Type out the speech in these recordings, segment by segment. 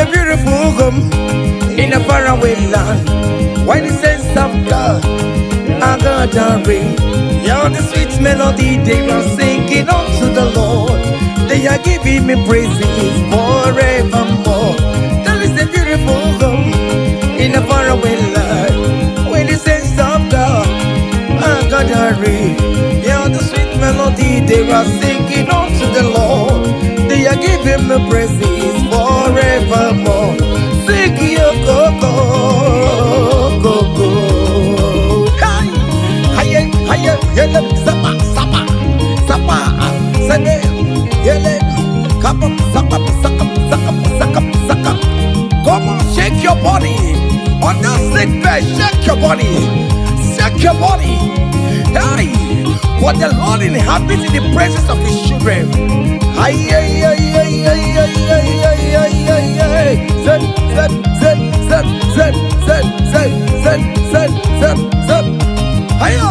a beautiful home in a faraway land. Why the sense of God, I got a ring. Yeah, the sweet melody they are singing unto the Lord. They are giving me praises forevermore. That is a beautiful home in a faraway land. When the sense of God, I got a ring. Yeah, the sweet melody they are singing unto the Lord. They are giving me praises forevermore. Sing your go-go, go-go. Hi, hiya, hiya, yele, sapa, sapa, sapa, sene, yele, kapa, sapa, saka, saka, saka, saka. Come on, shake your body. On the sick bed, shake your body. Shake your body. Hey, what the Lord inhabits in the presence of His children. Ay, ay, ay, ay, ay, ay, ay, ay, ay, ay, ay. Zed, zed, zed, zed, zed, zed, zed, zed, zed, zed, zed. Hiya!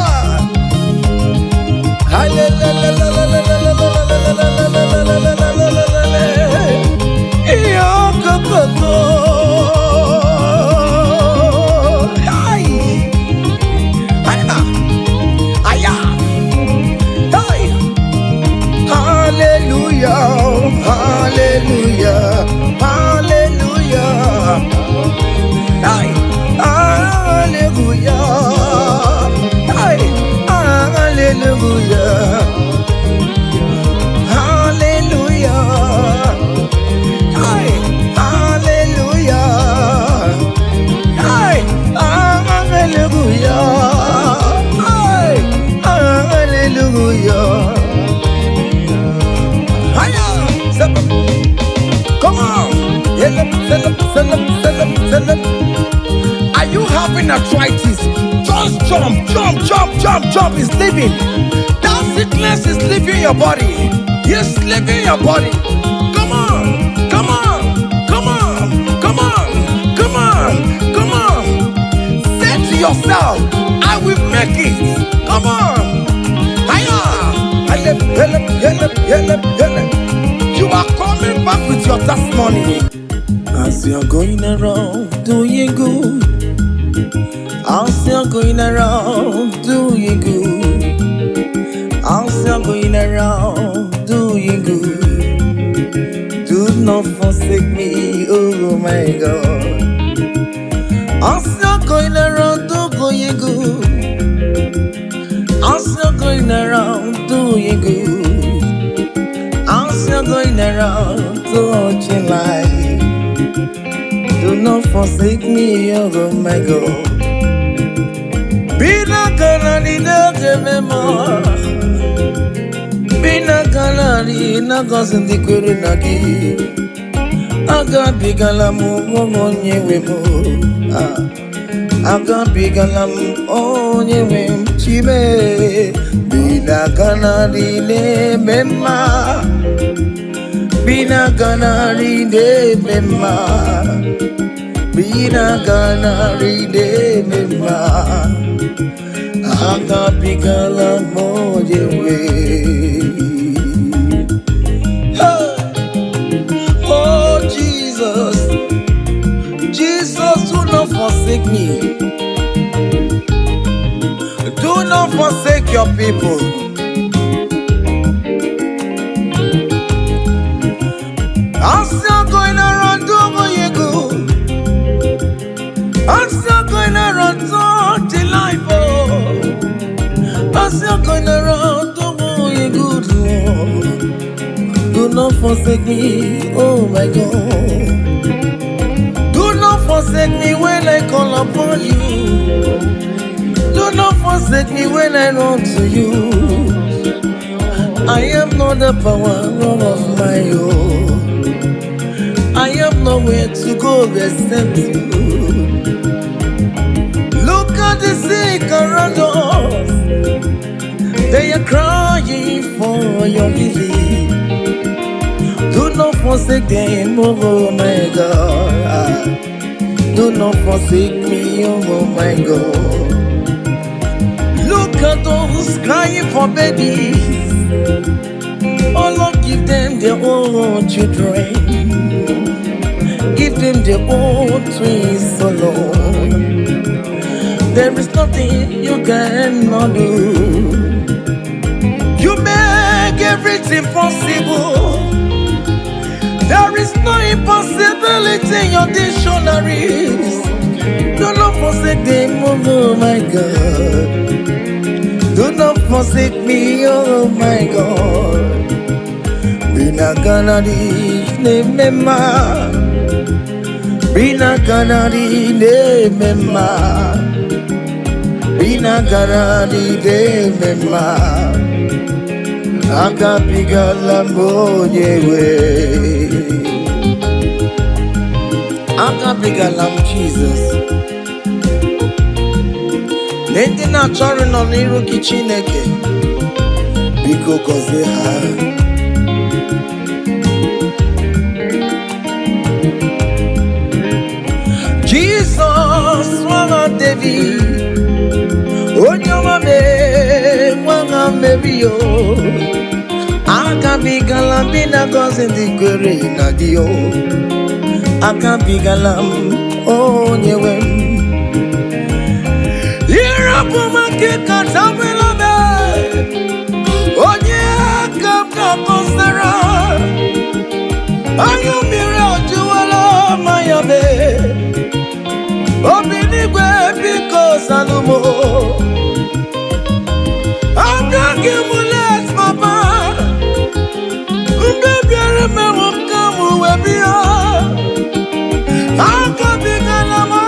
Ay, la, la, la, la, la, la, la, la, la, la, la, la, la, la. Iyo, go, go, go. Ay! Hiya! Hiya! Hey! Hallelujah, hallelujah, hallelujah. Hey, hallelujah. Hey, hallelujah. Hallelujah. Hey, hallelujah. Hey, hallelujah. Hey, hallelujah. Come on! Are you having arthritis? Just jump, jump, jump, jump, jump. It's leaving. That sickness is leaving your body. It's leaving your body. Come on, come on, come on, come on, come on, come on. Say to yourself, I will make it. Come on. Hiya! You are coming back with your testimony. As you're going around doing good, as you're going around doing good, as you're going around doing good, do not forsake me, oh my God. As you're going around doing good, as you're going around doing good, as you're going around touching life, do not forsake me, oh my God. Be not gonna need no more. Be not gonna need no cousin the Kurunagi. I got big alamu on ye wemo. I got big alam on ye wem chibe. Be not gonna need memma. Bina gana ride mema, bina gana ride mema, anga pigala mojewe. Oh Jesus, Jesus, do not forsake me. Do not forsake your people. As you're going around doing good, as you're going around touching life, oh, as you're going around doing good, Lord, do not forsake me, oh my God. Do not forsake me when I call upon you. Do not forsake me when I run to you. I am not the power of my own. I have nowhere to go except you. Look at the sick around us. They are crying for your healing. Do not forsake them, oh my God. Do not forsake me, oh my God. Look at those crying for babies. Oh Lord, give them their own children. Give them their own twins alone. There is nothing you cannot do. You make everything possible. There is no impossibility in your dictionaries. Do not forsake them, oh my God. Do not forsake me, oh my God. Bina ganadi ne mema. Bina ganadi ne mema. Bina ganadi ne mema. Akapiga lambo yewe. Akapiga lam Jesus. Nende na chori no niru kichineke. Biko koze ha. Jesus wanga David. Onyoma me wanga mebio. Akabigalam bina gozi digwere na dio. Akabigalam onyewem. Irapuma kika tabela me. Onye akabka konsera. Ayumire ojuwala mayabe. Obinigwe biko salumo. Agagimulet papa. Mbebiare me wakamu webia. Akabigalamo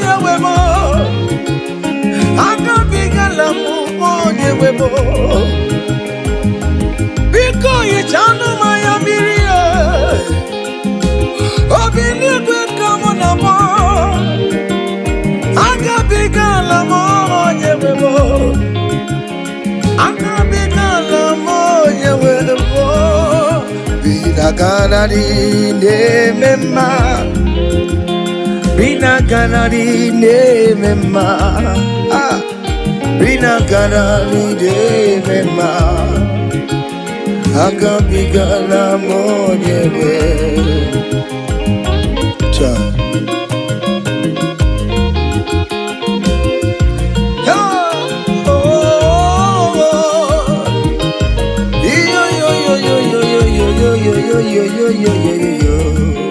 yewemo. Akabigalamu yewemo. Biko yichanu mayamirie. Obinigwe kamonamo. Akabigalamo yewemo. Akabigalamo yewemo. Bina ganadi ne mema. Bina ganadi ne mema. Bina ganadi ne mema. Akabigalamo yewe. Cha.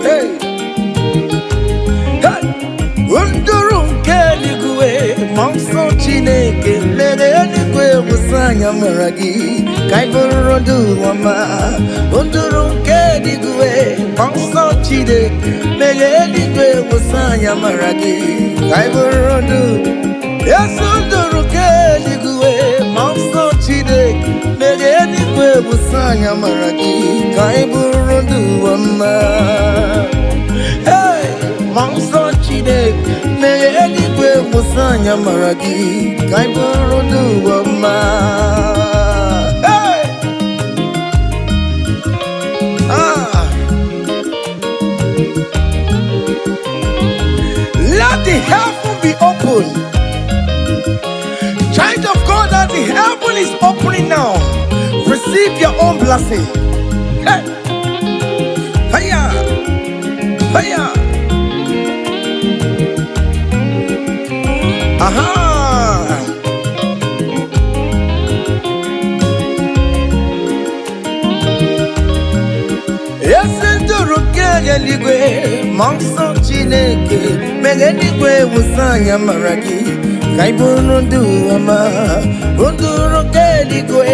Hey, Undurum keligwe, monso chineke, legeligwe musanya maragi, kaiburondu wama. Undurum keligwe, monso chineke, legeligwe musanya maragi, kaiburondu. Yes, undurum keligwe, monso chineke, legeligwe musanya maragi, kaiburondu wama. Hey, monso chide, me eligwe musanya maragi, kaiburondu wama. Hey, let the heaven be open. Child of God, that the heaven is opening now. Receive your own blessing. Hey, hiya, hiya. Aha. Yesenduru keligwe, monso chineke, megeligwe musanya maragi, kaiburondu wama. Unduru keligwe,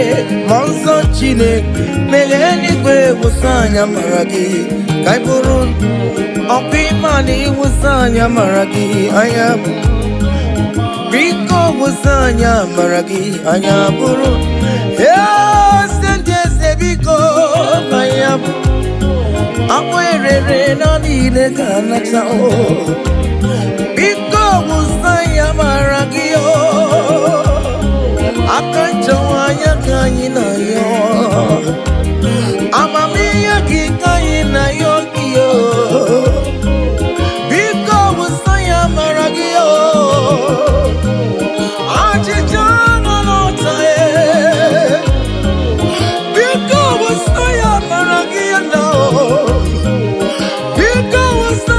monso chineke, megeligwe musanya maragi, kaiburondu. Opimani musanya maragi, ayabu. Biko musanya maragi, ayaburu. Yes, and yes, biko ayabu. Awerere na nile kanata o. Biko musanya maragi o. Akanchawanya kanyina yo. Amamiya kikanyina yo kiyo. Biko musanya maragi o. Ajijana nota e. Biko musanya maragi o. Biko musanya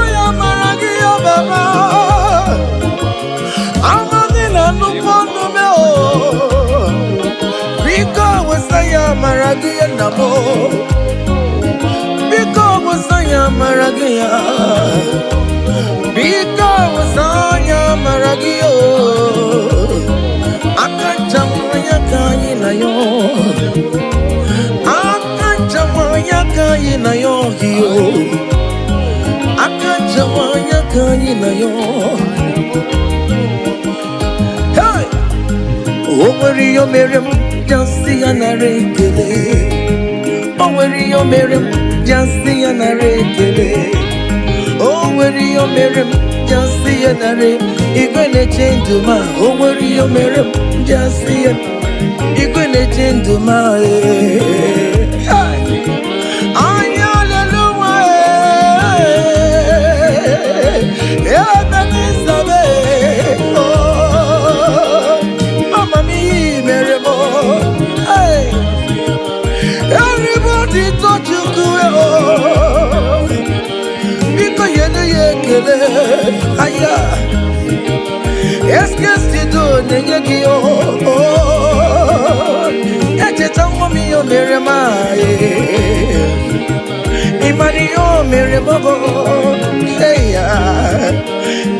mo. Because I am Maragia. Because I am Maragio. Akajamaya kaina yo. Akajamaya kaina yo hiyo. Akajamaya kaina yo. Hey! Over your Miriam, just see an array. Over your Miriam, just see an array. Over your Miriam, just see an array. You're gonna change to my over your Miriam, just see it. You're gonna change to my everybody touch you because you're the Aya. Yes, you do, Negio. Echetangomi, your Miramai. Imanio, Mirabo. Hey,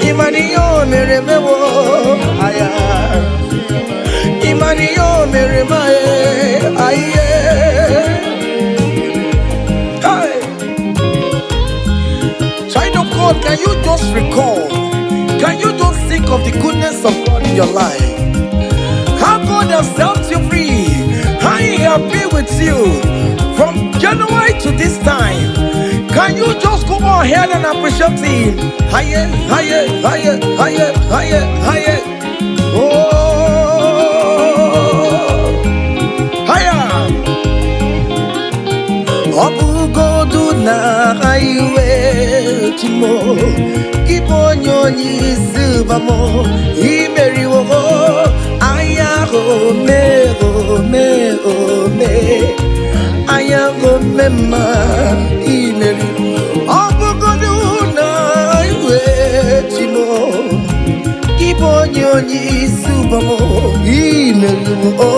Imanio, Mirabo. Aya. Imanio, Miramai. Aye. Can you just recall? Can you just think of the goodness of God in your life? How God has set you free? How He has been with you from January to this time? Can you just go ahead and appreciate Him? Higher, higher, higher, higher, higher, higher. Oh, higher. Obu godu na highway timo. Keep on your knees, Silvamo. He marry wo. Aya go me, go me, go me. Aya go me ma. He marry. Obu godu na highway timo. Keep on your knees, Silvamo. He marry wo.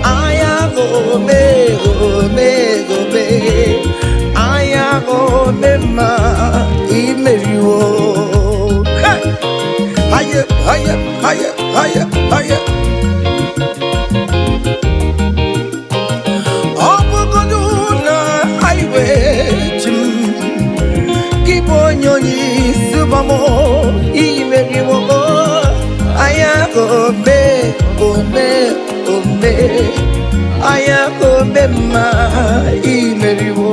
Aya go me, go me, go me. Aya go me ma. He marry wo. Hey, higher, higher, higher, higher, higher. Obu godu na highway chim. Keep on your knees, Subamo. He marry wo. Aya go me, go me, go me. Aya go me ma. He marry wo.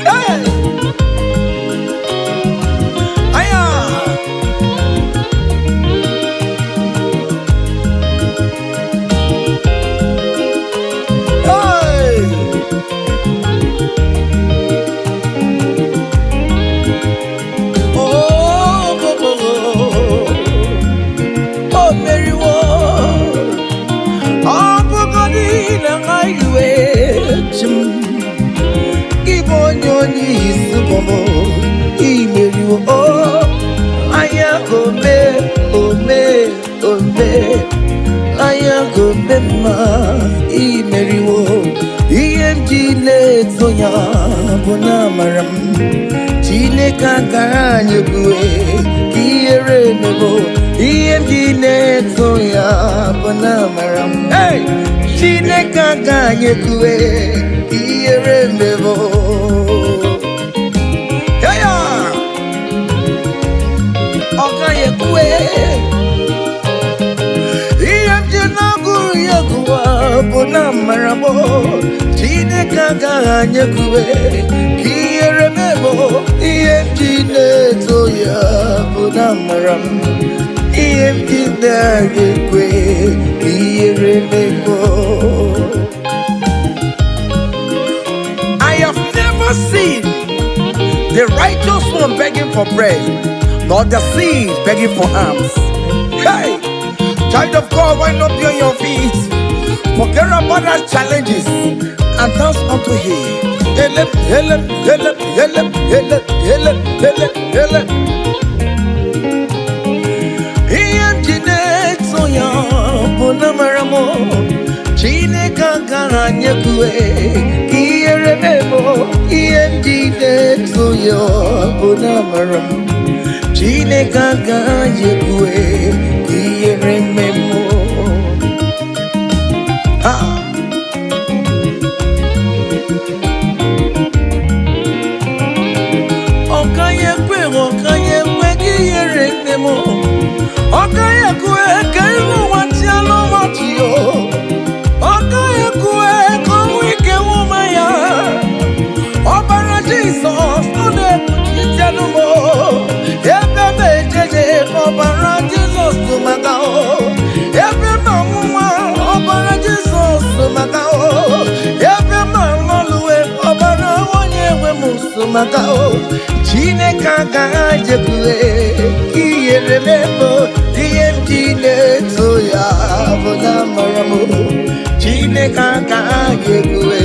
Hey. Keep on your knees, Bobo. He marry wo. Aya go me, oh me, oh me. Aya go me ma. He marry wo. He empty soya bona maram. Chine kakanya kue. Kiere nebo. He empty soya bona maram. Hey. Chine kakanye kue iere nebo. Heya okaye kue iemje na guru yekuwa bona marabo. Chine kakanye kue iere nebo. Iemje ne toya bona maram. Iemje na kue iere nebo. I have never seen the righteous one begging for bread, nor the seed begging for alms. Hey, child of God, why not be on your feet? Forget about our challenges and dance unto Him. Help, help, help, help, help, help, help, help. He am Jinet Soya Bonamaramo. Chine gara nyekwe kiyere memo iyendide tuyo bunamaram Chine gaga nyekwe kiyere memo Okayekwe kiyere memo Okayekwe kaimu watialo watio Okayekwe kowike wumaya Obara Jesus Ode kutianumo Ebebe jeje Obara Jesus tumagao Ebe mamuma Obara Jesus tumagao Ebe mamoluwe Obara wanyewe musumagao Chine kaga jekwe Kiyere memo Diyemjine toya Bona maramu Chine kaga jekwe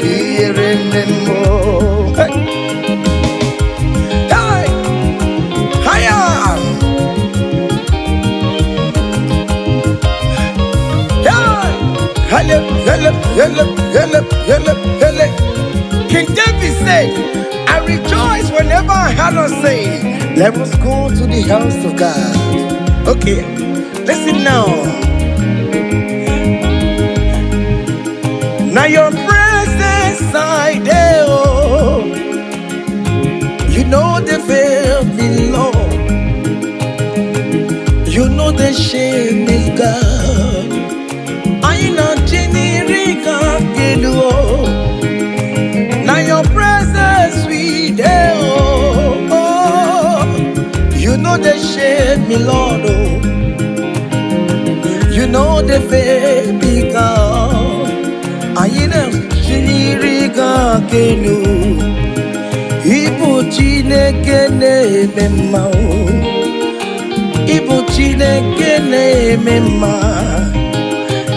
Kiyere memo Hey Haya Hele King David said I rejoice whenever I hear us say, let us go to the house of God. Okay, listen now. Now your presence I there, oh. You know the fear me, Lord. You know the shame is God. I know Jenny-Rika Gelu. Now your presence we there, oh. You know the shame me, Lord, oh. You know the fear me, God. I know Jenny-Rika Gelu. Ibu Chineke na-eme mma Ibu Chineke na-eme mma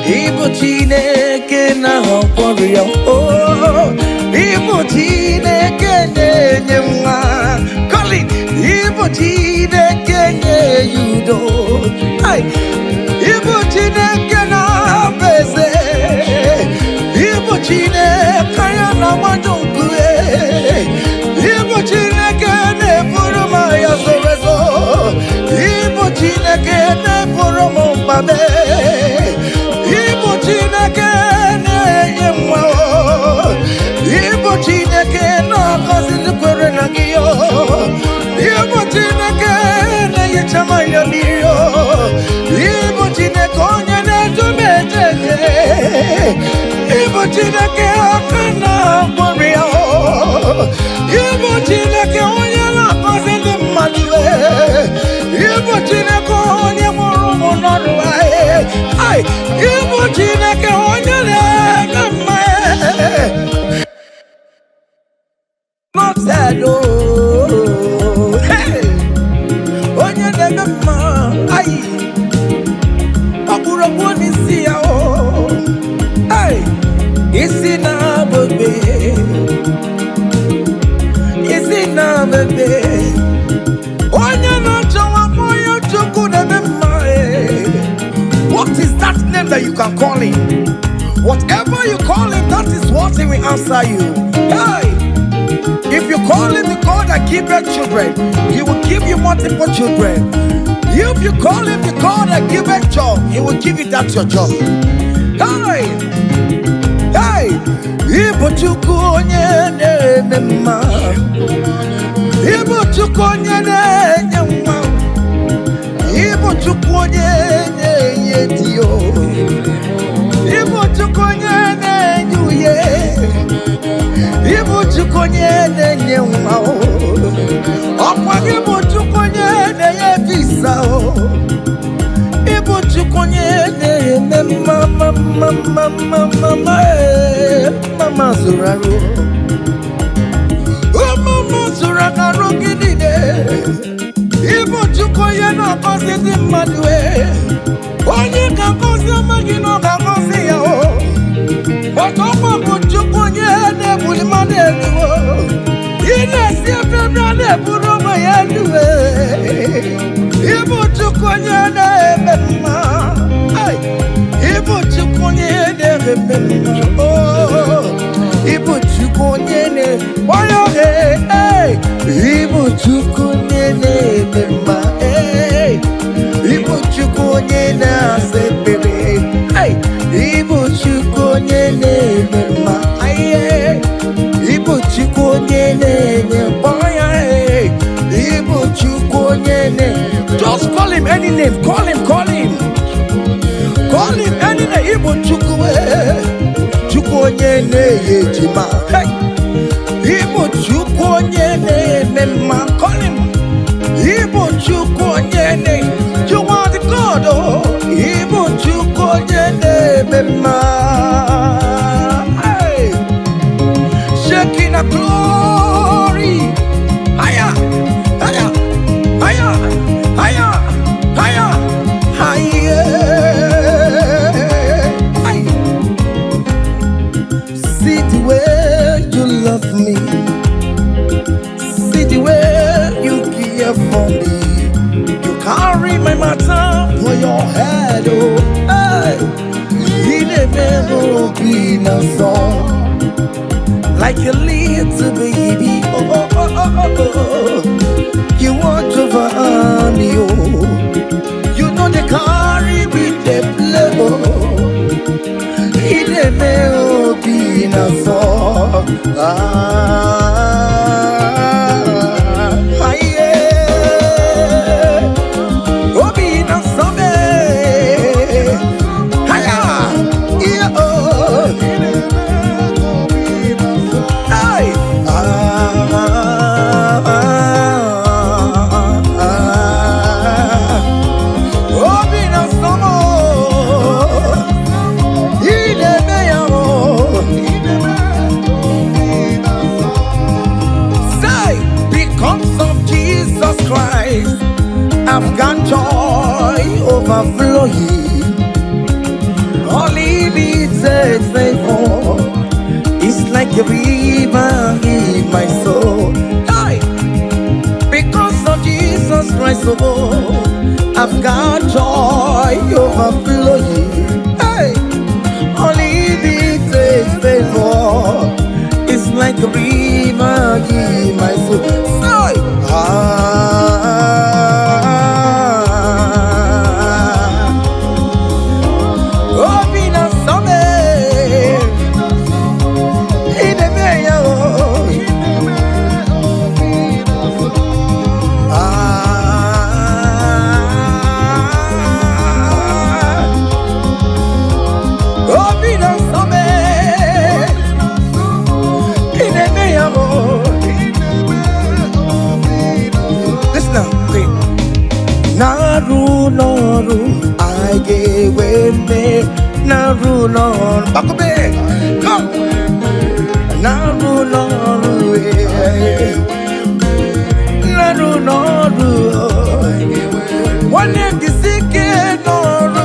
Ibu Chineke na-agwọrọ ya Ibu Chineke na-enye nwa Colin Ibu Chineke na-enye udo Ibu Chineke na-abụ eze Ibu Chineke ya na-agbado nkwe Ibu Chineke na-eburu m ya zorezo Ibu Chineke na-eburu m mbabe Ibu Chineke na-enye nwa Ibu Chineke na-agọzi ndị kwere na gị Ibu Chineke na-enyecha m anya mmiri Ibu Chineke onye na-edu m ejeje Ibu Chineke aka na-agbọrọ ya Ibu Chineke onye na-akọzi ndị mmadụ Ibu Chineke onye mụrụ ụmụ n'ọrụ Ibu Chineke onye na-eme mma Nọtelo onye na-eme mma ọkpụrụkpụ n'isi ya isi na-abụbe isi na-abụbe onye na-achọwa onye Chukwu na-eme mma What is that name that you can call him? Whatever you call him, that is what he will answer you. If you call him the God that giveth children, he will give you multiple children. If you call him the God that giveth job, he will give you that your job. Ibu Chukwu onye na-eme mma Ibu Chukwu onye na-enye nwa Ibu Chukwu onye na-enye diyo Ibu Chukwu onye na-enye uye Ibu Chukwu onye na-enye nwa Ọkwa Ibu Chukwu onye na-enye visa Ibu Chukwu onye na-eme mama zụrụ arụ Mama zụrụ arụ gị niile Ibu Chukwu onye na-agọzi ndị mmadụ onye ga-agọzi ọma gị na ọ ga-agọzi ya ọkwa bụ Chukwu onye na-ebuli mmadụ elu ị na-esi efere a na-eburu ụmụ ya elu Ibu Chukwu onye na-eme mma Ibu Chukwu onye Oh, Ibu chukunyene, oyo Ibu chukunyene mema, Ibu chukunyene ase bebe, Ibu chukunyene mema, Ibu chukunyene boya, Ibu chukunyene. Just call him any name, call him. Call him any name, Ibu chukwe, chukunyene yejima, Ibu chukunyene mema, call him, Ibu chukunyene, you are the God, oh, Ibu chukunyene mema, shaking a glory, higher, higher, higher, higher, higher, higher. See the way you love me, see the way you care for me. You carry my matter for your head, oh, you never be no song. Like a little baby, you want to run me, oh. You know they carry with the blow. It may be no song. I've got joy overflowing. Only needs a favor. It's like a river in my soul. Hey! Because of Jesus Christ, oh, I've got joy overflowing. Hey! Only needs a favor. It's like a river in my soul. Hey! Noru, I gave me Naru Noru, Bakobe, come, Naru Noru, Naru Noru, one of the sick Noru,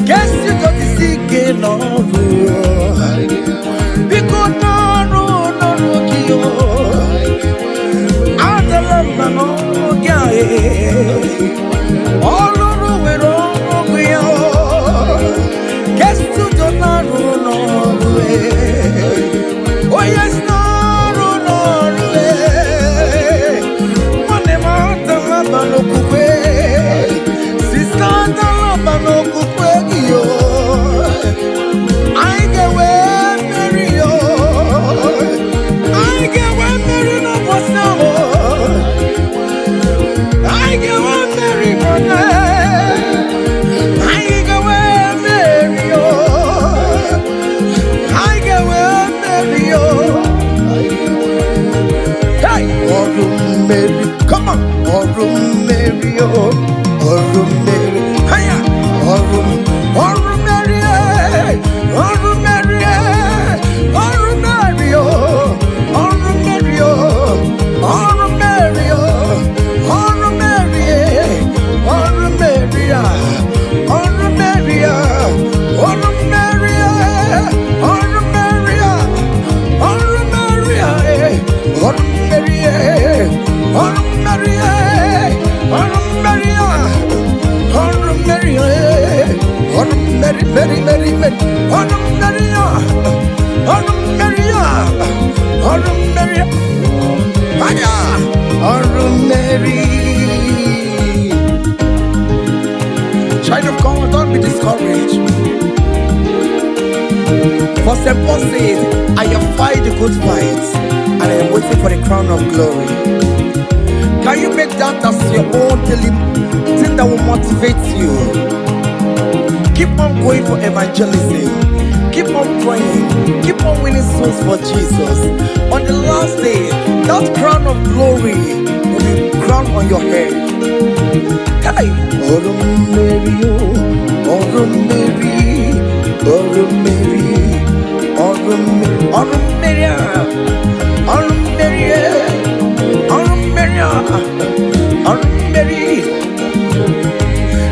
guess you got the sick Noru, because Naru Noru, Adalama Noru, all over with all we are. Guess to the Norway. Oh, yes, Norway. One of the Labano Coupe. Sister, the Labano Coupe. I get where Mary. I get where Mary no was now. I get one Mary Money. I get one Mary. I get one Mary. Hey, Mary, come on, Mary, Mary, hiya, Mary, Maria, Child of God, don't be discouraged. For St. Paul says, I have fight the good fight, and I am waiting for the crown of glory. Can you make that as your own daily thing that will motivate you? Keep on going for evangelism. Keep on praying. Keep on winning souls for Jesus. On the last day, that crown of glory will be crowned on your head. Hey! Mary,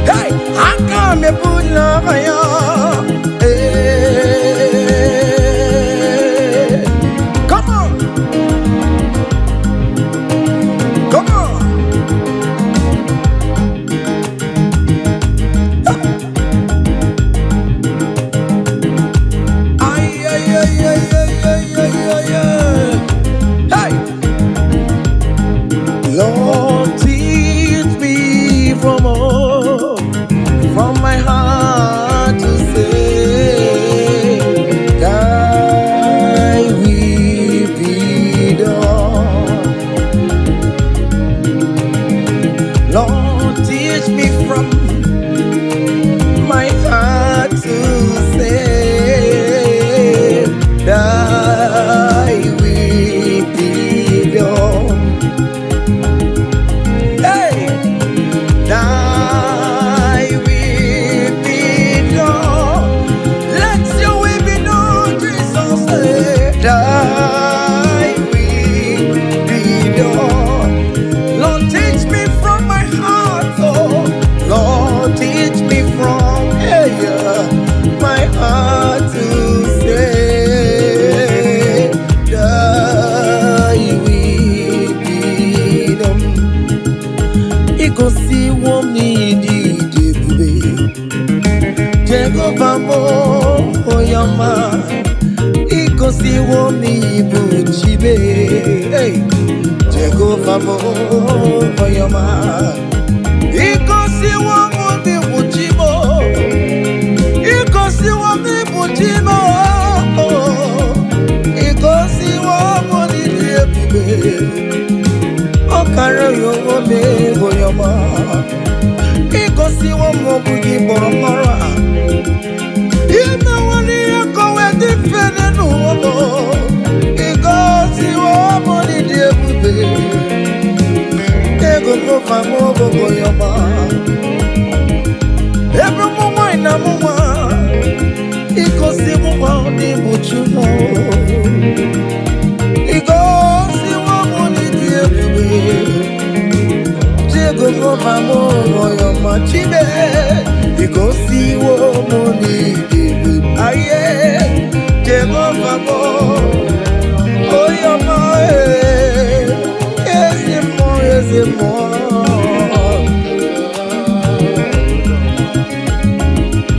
hey, I come to put love on you. Come on, come on. Lord, teach me from my heart to say, thy will be done. Lord, teach me from my heart to say, thy will be done. Thy will be done. Let your will be done, Jesus. Thy will be done. Lord, teach me from my heart, oh. Lord, teach me from my heart to say, thy will be done. Ikosi womi di debube, Jehovah mo oyama. Ikosi womi buchibe, Jehovah mo oyama. Ikosi womi buchibo, Ikosi womi buchibo, Ikosi womi debube. Okara yowo me goyama, ikosi womo bugi boromora. Ina wani yakowe difene nuwomo, ikosi womo ni diebube. Ego kofa mo goyama, ebro mwa ina mwa, ikosi womo ni buchumo. Ikosi womo ni diebube. Jehovah mo oyama chibe, ikosi womo ni diebube. Aye, Jehovah mo oyama, ezemo.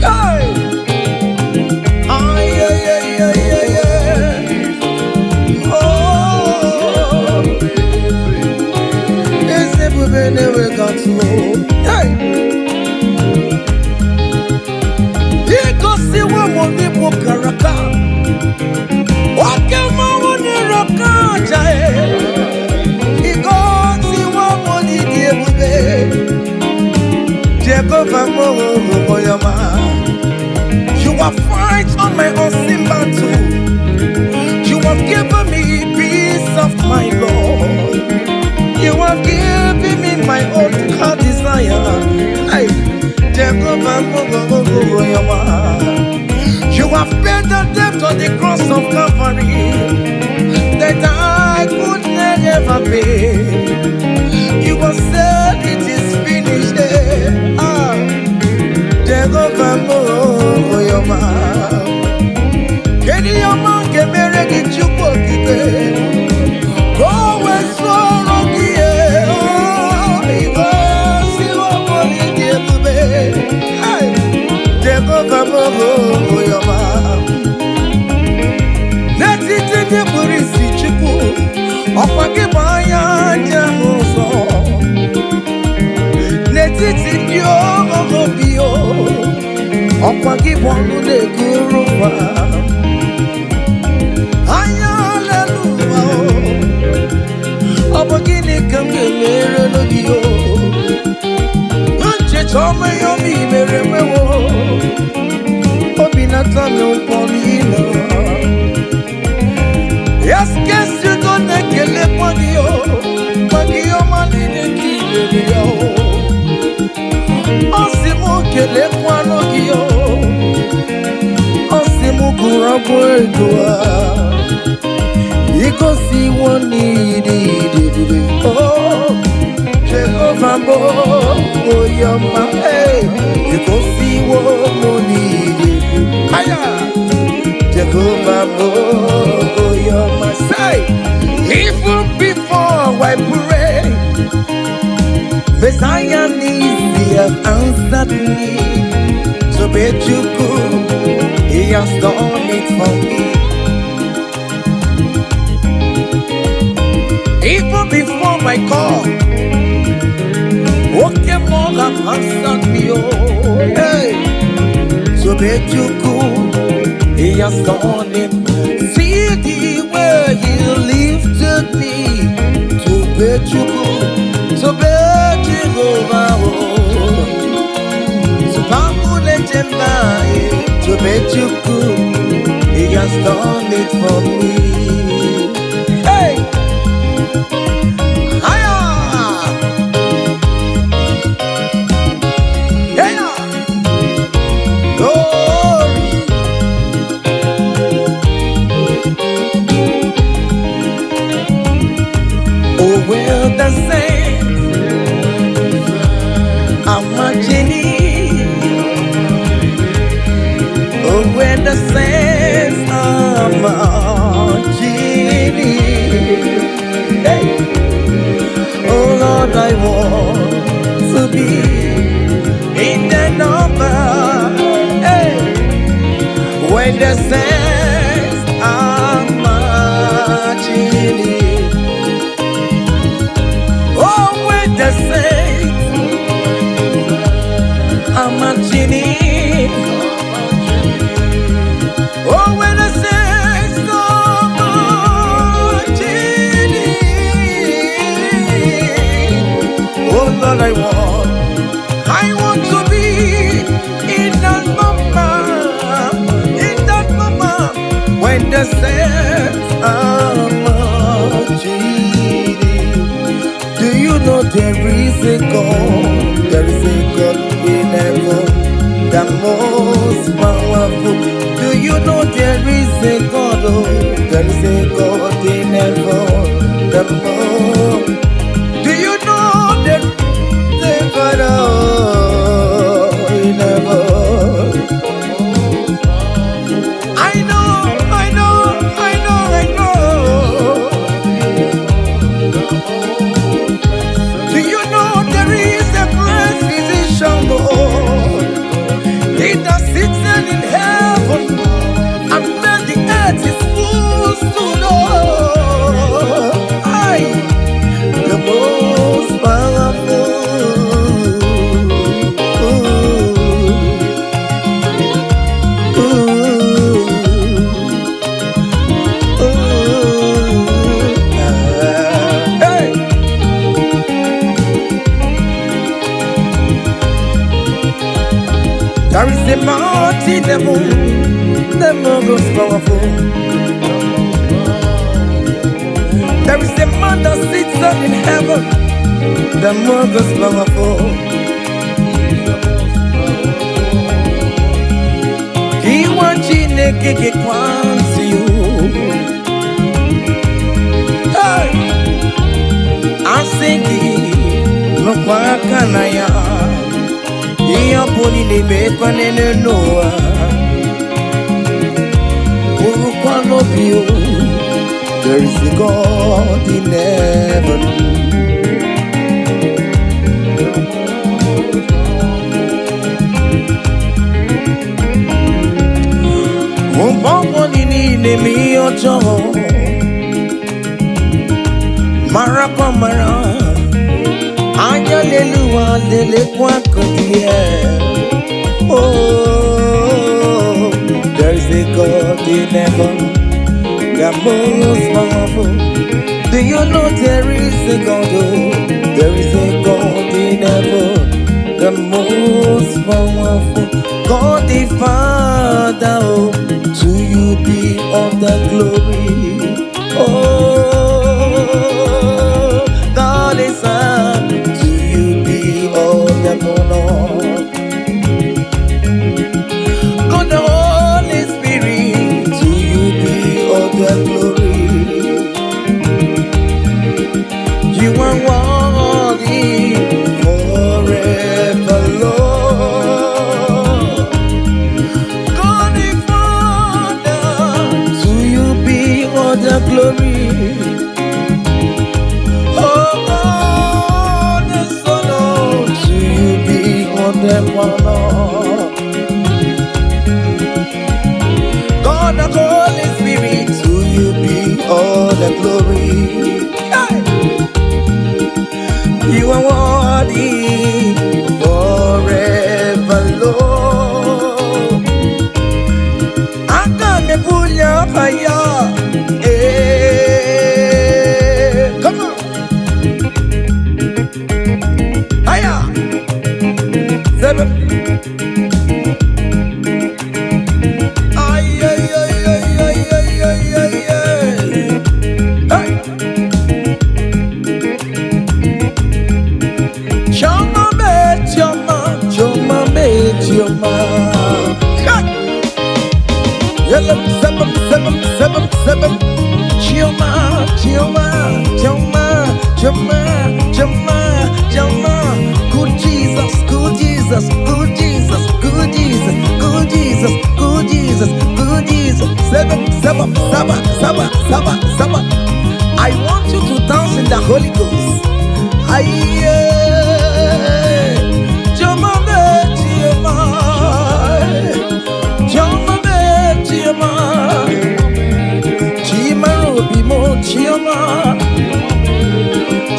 Hey, aye. Never got to hey. Ikosi womo ni bukaraka, wakema woni roka jae. Ikosi womo ni diebube, Jehovah mo oyama. You have fight on my unseen battle. You have given me peace of my Lord. You have given me my own heart desire. Hey, Jehovah, you have paid the debt on the cross of Calvary that I could never pay. You have said it is finished. Jehovah, Kedi Yama Kemere Kichuko Kibe. Go and swallow the air. See what money give me. Jehovah, Yo, bio, ọkwa gị bụ ọnụ na-eguru ụwa. Hallelujah, ọ bụ gịnị ka m ga-emere n'obi o? Ncheta ọma ya obi mere mewo, obi na-atọ m ụtọ n'ịnọ. Yes, guess you don't ekele kwa gị o, kwa gị ọma niile ka ị mere ya o. Osimu kele kwano giyo, osimu kurabo edua. Iko si woni di. Oh, Jehovah bo, oh yama hey. Iko si woni di. Aya, Jehovah bo, oh yama say. Even before I pray, Messiah needs have answered me. So bet you could, He has done it for me. Even before my call, okay, more have answered me. Oh, hey. So bet you could, He has done it. See the way He lifted me. So bet you could, so bet you over. To bet you could, He has done it for me. Hey, hiya, hey, glory. Oh, well, the saints are marching in. When the saints are marching in, hey. Oh Lord, I want to be in the number, hey. When the saints are marching in, oh, when the saints are marching in. Oh, when the saints are marching in, oh Lord, I want to be in that moment, when the saints are marching in. Do you know there is a God? There is a God in heaven, the most powerful. Do you know there is a God? Oh, there is a God in heaven, the Lord. Do you know there is a God in heaven? I know. Do you know there is a great physician, Lord? He that sits in heaven, and then the earth is full to know. The most powerful. Hey. There is a mountain, the most powerful. There is a man that sits up in heaven, the most powerful. He wants you to get one to you. Hey, I'm singing, no quacanaya. He put in the bacon in the Noah. There is a God in heaven. Marapamara, Ayalelu Oh, there is a God in heaven, the most powerful. Do you know there is a God? Oh, there is a God in heaven, the most powerful. God the Father, oh, to you be all the glory. Oh, God the Son, to you be all the honor. God the Holy Spirit, to you be all the glory. You are worthy forever, Lord. God the Father, to you be all the glory. Oh God the Son, oh, to you be all the honor. God the Holy Spirit, to you be all the glory. Hey! You are worthy forever, Lord. I can't pull your fire. Come on. Higher. 7. Ay, ay, ay, ay, ay, ay, ay, ay, ay. Hey. Choma me, choma, choma me, choma. Yellow, 7, 7, 7, 7. Choma, choma, choma, choma, choma, choma. Good Jesus, good Jesus, good Jesus, good Jesus, good Jesus, good Jesus, good Jesus. 7, 7, 7, 7, 7, 7. I want you to dance in the Holy Ghost. Choma me, choma, choma me, choma. Chima chioma,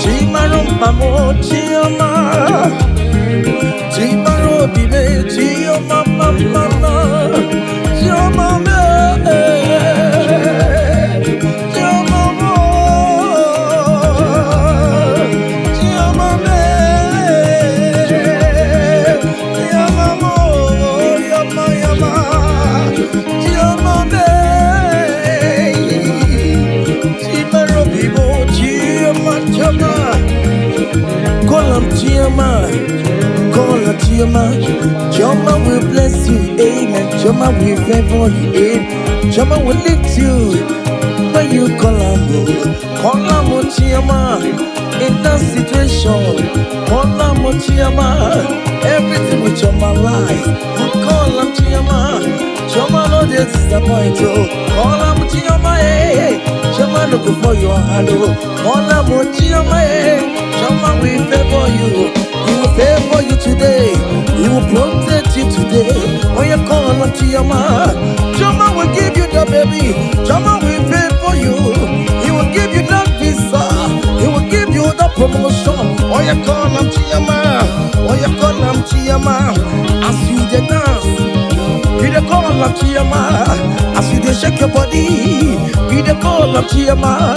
chima rumpa mo chioma, chima robi me chioma mama, chioma me, chioma mo, chioma me, chioma mo, yama yama, chioma me. Choma, Choma will bless you, amen. Choma will favor you, amen. Choma will lift you when you call him, Choma. In that situation, call him, Choma. Everything with Choma life, call him, Choma. Choma no disappoint you, call him, Choma. Choma look for your hand, call him, Choma. Choma will favor you. He will favor you today. He will protect you today. When you call on Choma, Choma will give you the baby. Choma will favor you. He will give you that visa. He will give you the promotion. When you call on Choma, when you call on Choma, as you dey dance, you dey call on Choma. As you dey shake your body, you dey call on Choma.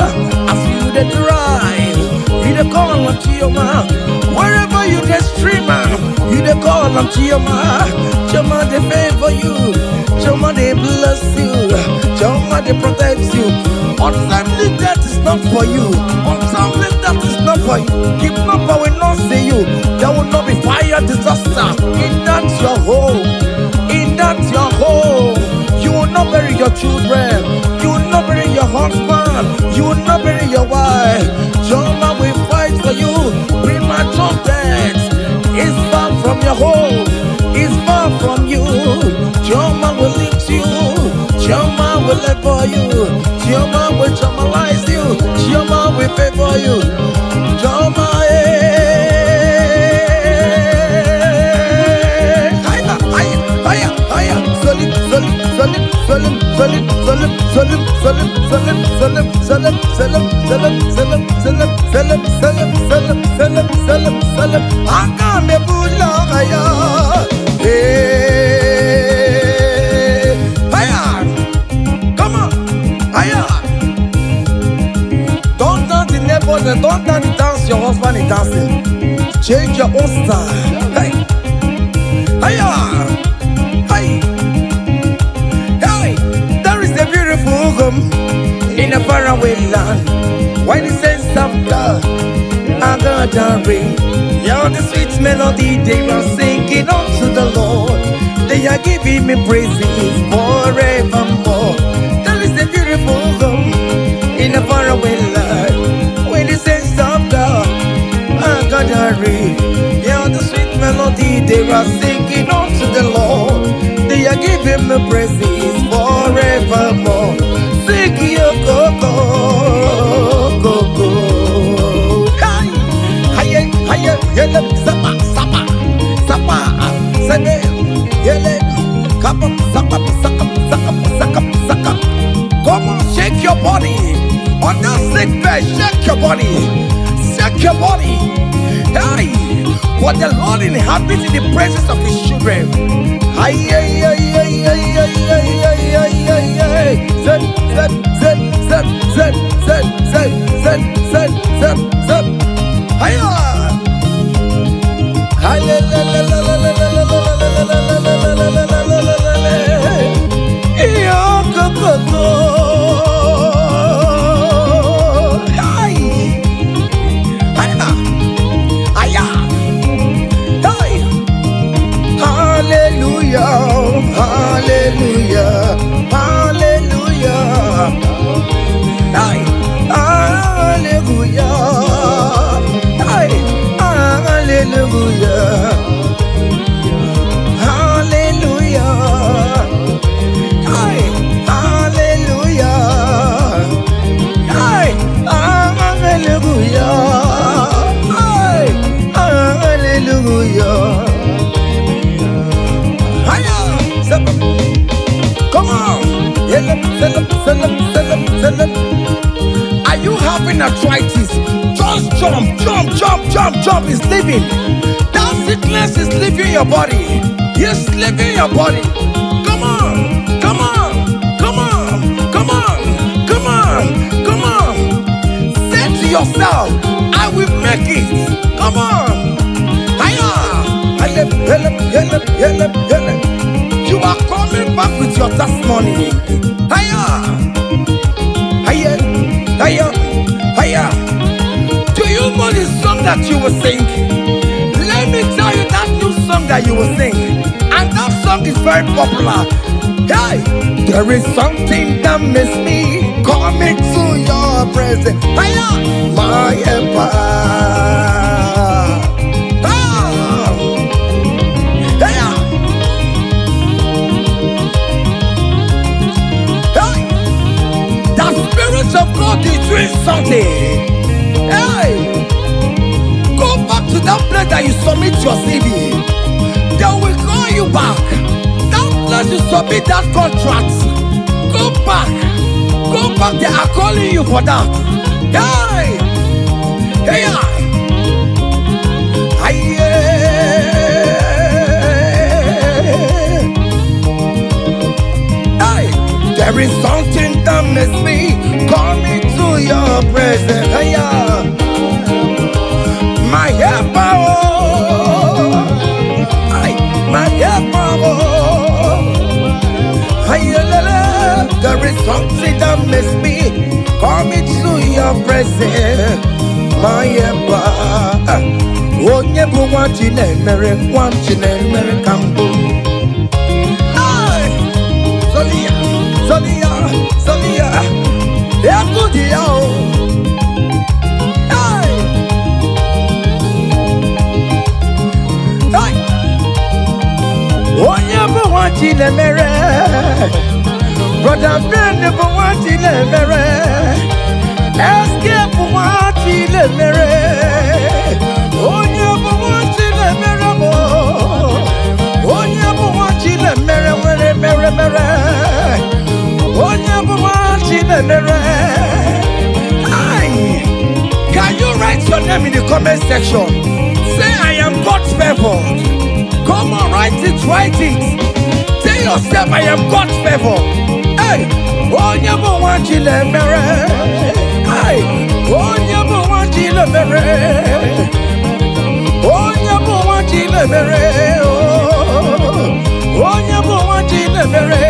As you dey drive, you dey call on Choma. Wherever you dey streamer, you dey call on Choma. Choma dey favor you, Choma dey bless you, Choma dey protect you. Untimely death is not for you. Untimely death is not for you. Kidnapper will not see you. There will not be fire disaster in that your home. In that your home, you will not bury your children. You will not bury your husband. You will not bury your wife. Choma will fight for you. Premature death is far from your home. Is far from you. Choma will lift you. Choma will favor you. Choma will chomalize you. Choma will favor you. Choma, higher, higher, higher, higher. Solid, solid, solid, solid, solid, solid, solid, solid, solid, solid, solid, solid, solid, solid, solid, solid, solid, solid, solid. Salam, salam, salam. Agame bulaya. Hey, hiya. Come on, hiya. Don't dance the neighbors and don't dance the dance your husband is dancing. Change your own style. Hey, hiya. Hey, hey. There is a beautiful home in a faraway land. Why the sense of God? I got a ring. Yeah, the sweet melody they are singing unto the Lord. They are giving me praises forevermore. There is a beautiful home in a faraway land. Why the sense of God? I got a ring. Yeah, the sweet melody they are singing unto the Lord. They are giving me praises forevermore. Sing your go-go, go-go. Hiya, yele, sapa, sapa, sapa, sene, yele, kapa, sapa, saka, saka, saka, saka. Come on, shake your body. On that sick bed, shake your body. Shake your body. Hey, what the Lord inhabits in the presence of His children. Hiya, hiya, hiya, hiya, hiya, hiya, hiya, hiya, hiya. Zed, zed, zed, zed, zed, zed, zed, zed, zed, zed, zed. Hiya. Are you having arthritis? Just jump, jump, jump, jump, jump. It's leaving. That sickness is leaving your body. It's leaving your body. Come on, come on, come on, come on, come on, come on. Say to yourself, I will make it. Come on. Hiya. You are coming back with your testimony. Hiya. Hiya, hiya, hiya. Do you know the song that you will sing? Let me tell you that new song that you will sing. And that song is very popular. Hey, there is something that makes me coming to your presence. Hiya, my empire. Of God is doing something. Hey, go back to that place that you submit your CV. They will call you back. That place you submit that contract. Go back. Go back. They are calling you for that. Hey, hey, hey. There is something that makes me coming to your presence. Hiya. My helper, my helper. Hiya, there is something that makes me coming to your presence. My helper. Oh, never want you, never want you, never come home. Sonia, yeah, good yo. Hey, hey. Oh, never want you, never. Brother, friend, never want you, never. Escape, want you, never. Oh, never want you, never. Oh, never want you, never. Can you write your name in in the comment section. Say, I am God's favored. Come on, write it, write it. Tell yourself, I am God's favored. Hey, oh, you don't want you to marry. Hey, oh, you don't want you to marry. Oh, you don't want you to marry. Oh, you don't want you to marry.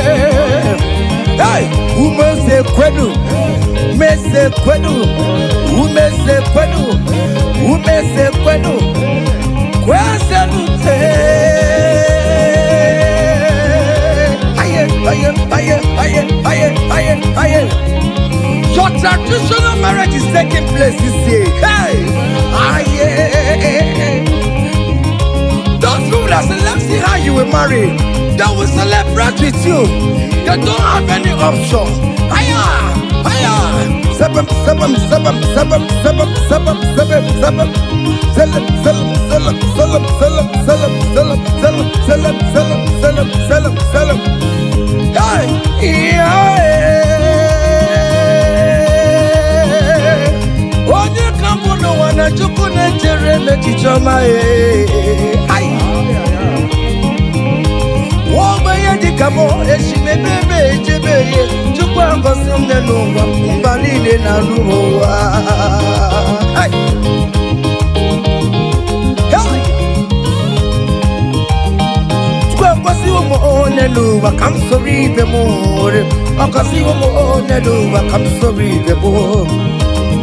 Hey, who must say kwedu? Mese kwedu. Who mese kwedu? Who mese kwedu? Kwaselu aye. Your traditional marriage is taking place this year. Hey, aye. Those people that select see how you will marry, they will celebrate with you. They don't have any option. Aye. Sabam. Hey, onye kampu no wana chuku na chere na chichoma Wogbe dikamo eshimebebe ejebeye chukwu angosi mnenungwa mbalile na luwa. Luba, come sorry the more. Okasiwo mo ne luba, come sorry the more.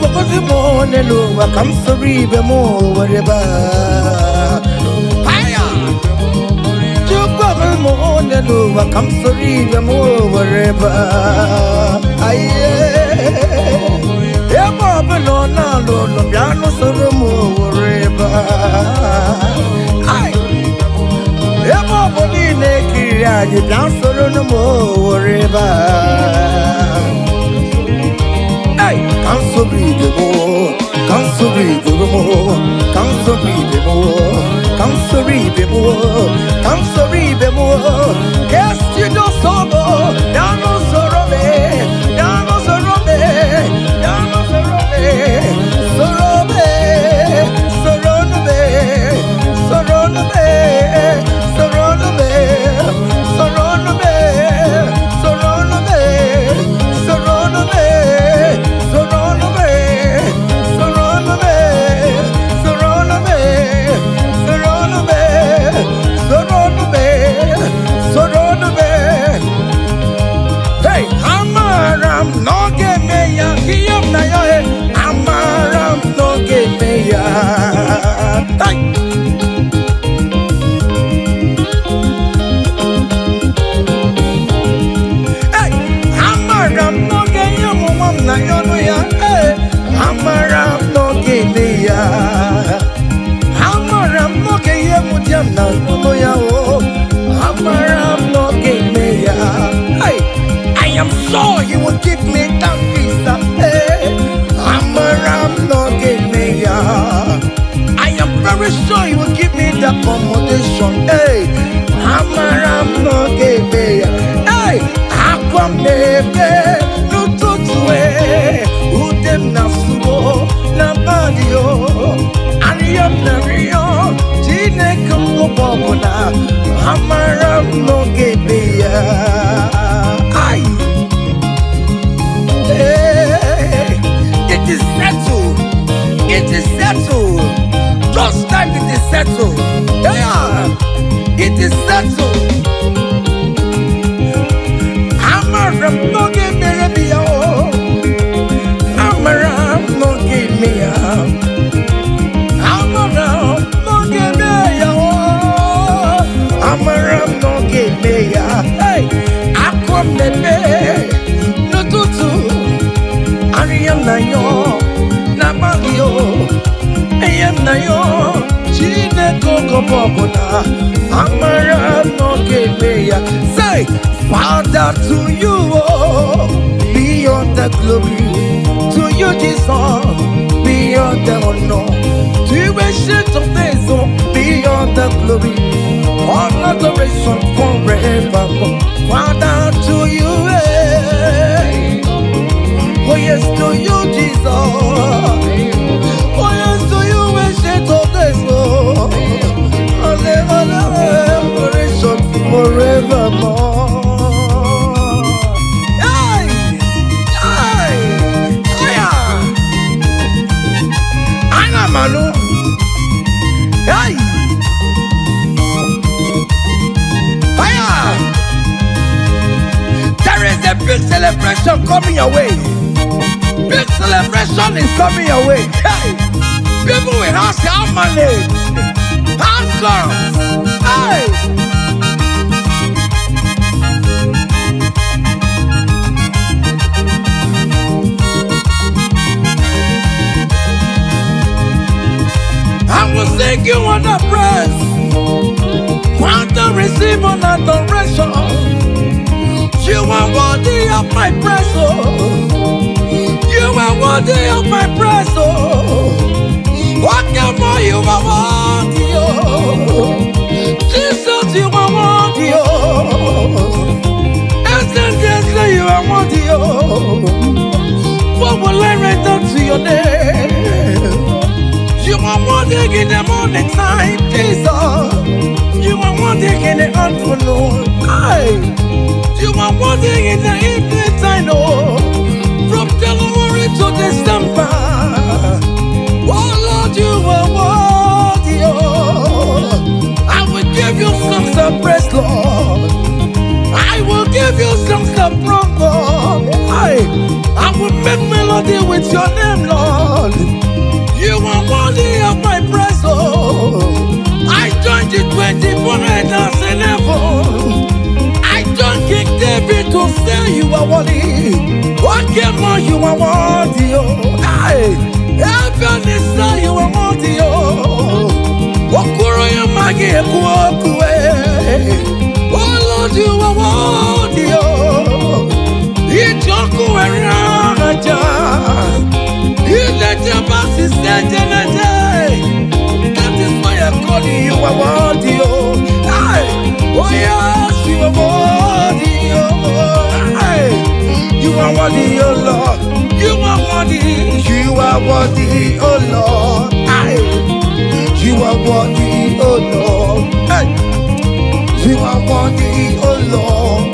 Okasiwo ne luba, come sorry the more. Whatever. Hiya. Chukwa mo ne luba, come sorry the more. Whatever. Aye. Eba beno na lo piano soro mo. Whatever. Aye. Eba boni ne you dance solo no more river. Hey, come so breathe the more, come so breathe the more, come so breathe the more, come so breathe the more, come so breathe the more. Yes, you know so more. Down on Sorobe, down on Sorobe, down on Sorobe, Sorobe, Sorobe, Sorobe, Sorobe. I am sure you will give me that visa. Hey, I am very sure you will give me that accommodation. Hey, hey, akwamebe nututue udem nasuo na badio ariyam na riyo jineke mbobona amaram no gebeya. Ay, hey, it is settled. It is settled. Just like it is settled. Yeah, it is settled. Amaram no gebeya. Amaram no gebeya. Amaram no gebeya. Amaram no gebeya. Hey, akwamebe nututu ariyam na yo na bagio eyam na yo chineke okobobona amaram no gebeya. Say, Father, to you beyond the glory, to you Jesus beyond the honor, to you ancient of days beyond the glory, all adoration forevermore. Father, to you, oh yes, to you Jesus, oh yes, to you, Hey! Fire! There is a big celebration coming your way. Big celebration is coming your way. Hey! People will ask how money, how comes. Hey! I will sing you on the praise, want to receive an adoration. You are worthy of my praise, oh. You are worthy of my praise, oh. What more you are worthy, oh. Jesus, you are worthy, oh. Essentially, you are worthy, oh. What will I return to your name? You are wanting in the morning time, Jesus. You are wanting in the afternoon. You are wanting in the evening time, oh. From January to December. Oh Lord, you are worthy, oh. I will give you songs of praise, Lord. I will give you songs of praise, Lord. I will make melody with your name, Lord. You are worthy of my praise, oh. I joined the 24 elders in heaven. I joined King David to say you are worthy. What more you are worthy, oh. Heaven is say you are worthy, oh. Okuro yamagi ekuokue. Oh Lord, you are worthy, oh. Ichoku eraja. That is why I'm calling you a worthy, oh. Oh yes, you are worthy, oh. You are worthy, oh Lord. You are worthy. You are worthy, oh Lord. You are worthy, oh Lord. You are worthy, oh Lord.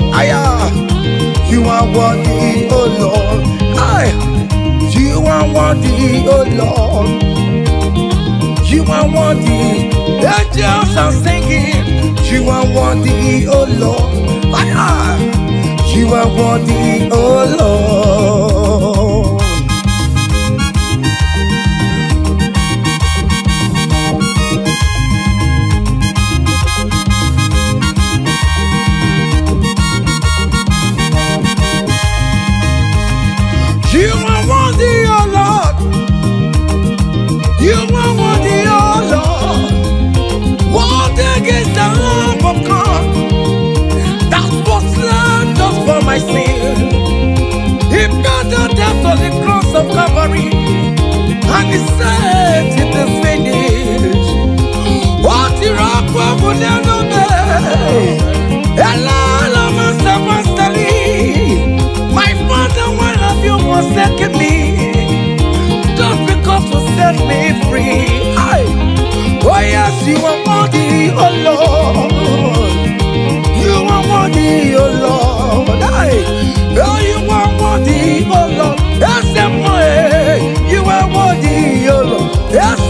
You are worthy, oh Lord. You are worthy, oh Lord. You are worthy. Angels are singing. You are worthy, oh Lord. You are worthy, oh Lord. You are worthy, oh Lord. You are worthy, oh Lord. Worthy is the Lamb of God that was slain just for my sin. He paid the debt on the cross of Calvary, and he said it is finished. What you rock will never be. Hello, Master Masterly. My Father, why have you forsaken me? Just because you set me free. Oh yes, you are worthy, oh Lord. You are worthy, oh Lord. Oh, you are worthy, oh Lord. Yes, you are worthy, oh Lord. Yes,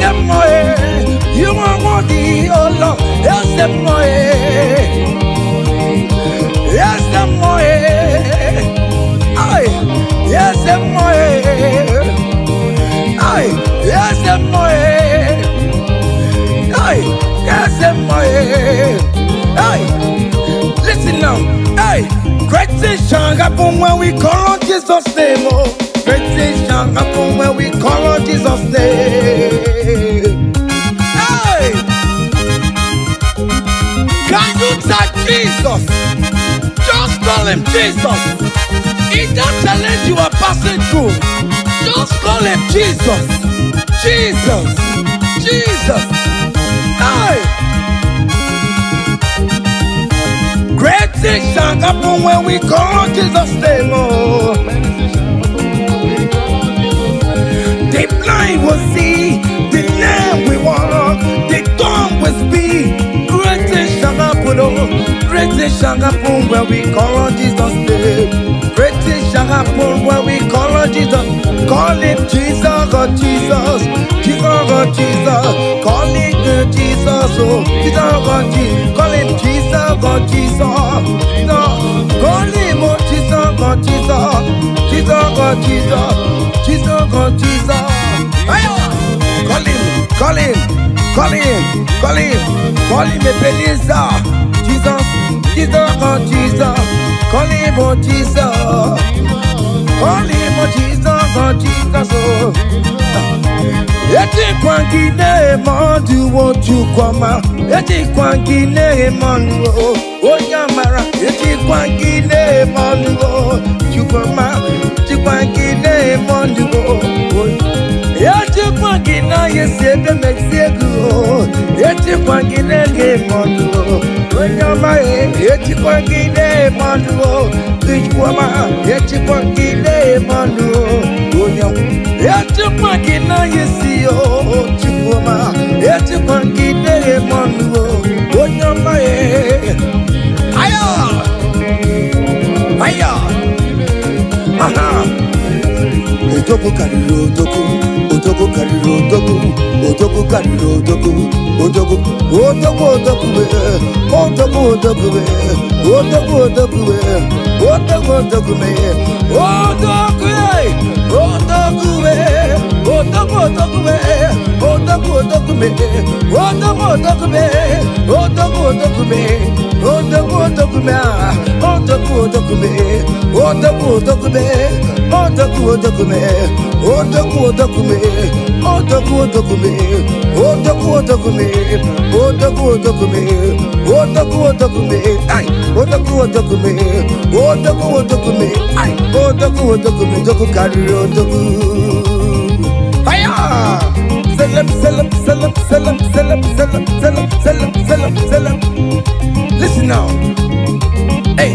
you are worthy, oh Lord. Yes, yes, yes, listen now. Great things shall happen when we call on Jesus' name. Oh, great things shall happen when we call on Jesus' name. Can you touch Jesus? Just call him Jesus. In that challenge you are passing through, just call him Jesus. Jesus. Jesus. Great things shall happen when we call on Jesus' name. Oh. The blind will see, the lame will walk, the dumb will speak. Great things shall happen, oh. Great things shall happen when we call on Jesus' name. Great things shall happen when we call on Jesus. Call him Jesus, oh Jesus. Jesus, oh Jesus. Call him Jesus. Jesus, oh, Jesus, God, Jesus, call him Jesus, God, Jesus, no, call him, oh, Jesus, God, Jesus, Jesus, God, Jesus, Jesus, God, Jesus, call him, call him, call him, call him, call him, Ebenezer, Jesus, Jesus, God, Jesus, call him, oh, Jesus, call him, oh, Jesus, God, Jesus, oh. Eti kwangine mondu woju kwama. Eti kwangine mondu onyamara. Eti kwangine mondu woju kwama. Eti kwangine mondu eti kwangina yesebe mexiego. Eti kwangine mondu onyama. Eti kwangine mondu kwama. Eti kwangine mondu onyama. Eti kwangina yesi o chukuma. Eti kwangina mondu onyama. Aya, aya, aha. Otoku kariro otoku, otoku kariro otoku, otoku kariro otoku, otoku, otoku otoku be, otoku otoku be, otoku otoku be, otoku otoku be, otoku otoku be, otoku otoku be, otoku otoku be, otoku otoku be, otoku otoku be, otoku otoku be, otoku otoku be, otoku otoku be, otoku otoku be, otoku otoku be, otoku otoku be, otoku otoku be, otoku otoku be, otoku otoku be, ay, otoku otoku be, otoku otoku be, ay, otoku otoku be, otoku kariro otoku. Hiya! Selam, selam, selam, selam, selam, selam, selam, selam, selam, selam. Listen now. Hey,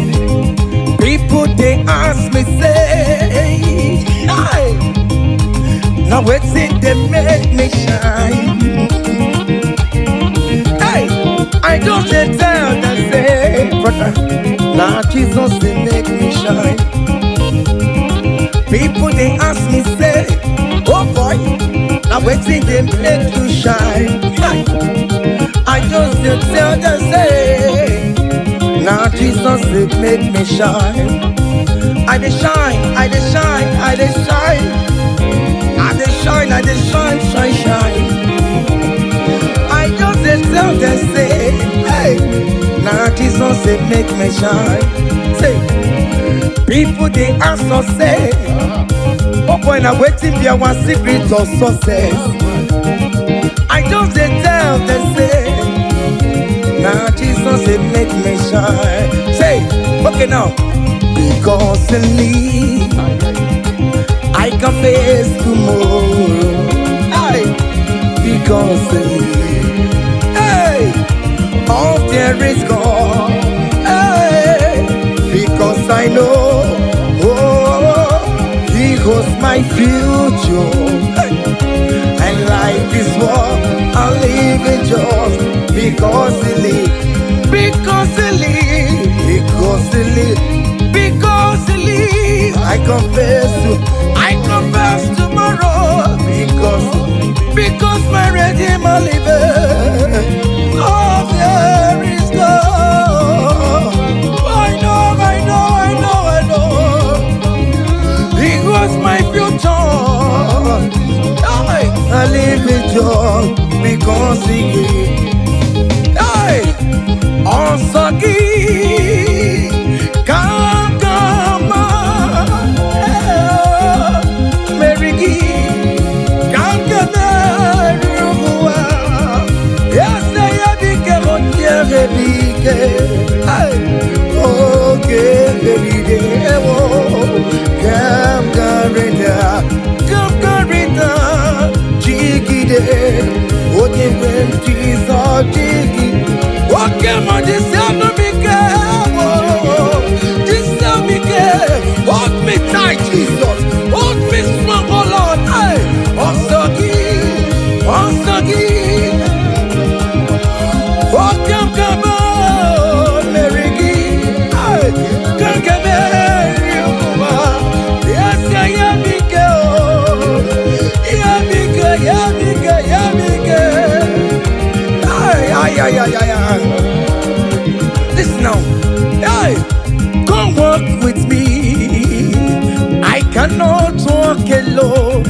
people they ask me say, hey, now what's it they make me shine? Hey, I don't tell them say, brother, now Jesus they make me shine. People they ask me say, oh boy, now what's it they make you shine? Hey, I just tell them say, now Jesus it make me shine. I dey shine, I dey shine, I dey shine, I dey shine, I dey shine, shine, shine. I just dey tell them say, hey, now Jesus it make me shine. Say, people they ask us say, oh boy, now waiting be our secret of success. I just dey tell them say, now Jesus it make me shine. Say, okay now. Because in me, I can face tomorrow. Hey, because in me, hey, all there is gone. Hey, because I know, oh, He holds my future. Hey, and life is what I live in just because He lives. Because He lives. Because He lives. Because He lives, I confess tomorrow. Because my Redeemer liveth. Oh, there is God. I know. He was my future. I live in joy because He gave. Hey, also give. Come, Mary, come, yes, I became on your okay, come, Garita, Jiggy, what you went to Jiggy, what came on this other hold me tight, Jesus. Hold me strong, oh Lord. Hey, oh, come on, Mary. Hey, come yes, I am Hey, yeah. Listen now. Hey, come walk with me. I cannot walk alone.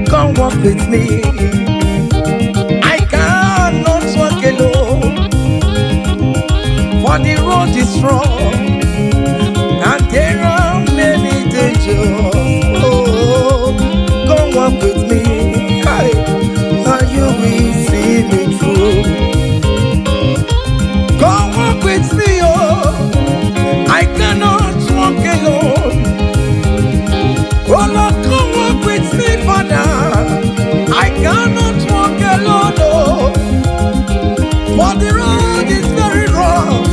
Come walk with me. I cannot walk alone. For the road is strong and there are many dangers. Oh, come walk with me. Hey, and you will see me through. Come walk with me, oh. I cannot walk alone. Oh Lord, come walk with me, Father. I cannot walk alone, oh. For the road is very rough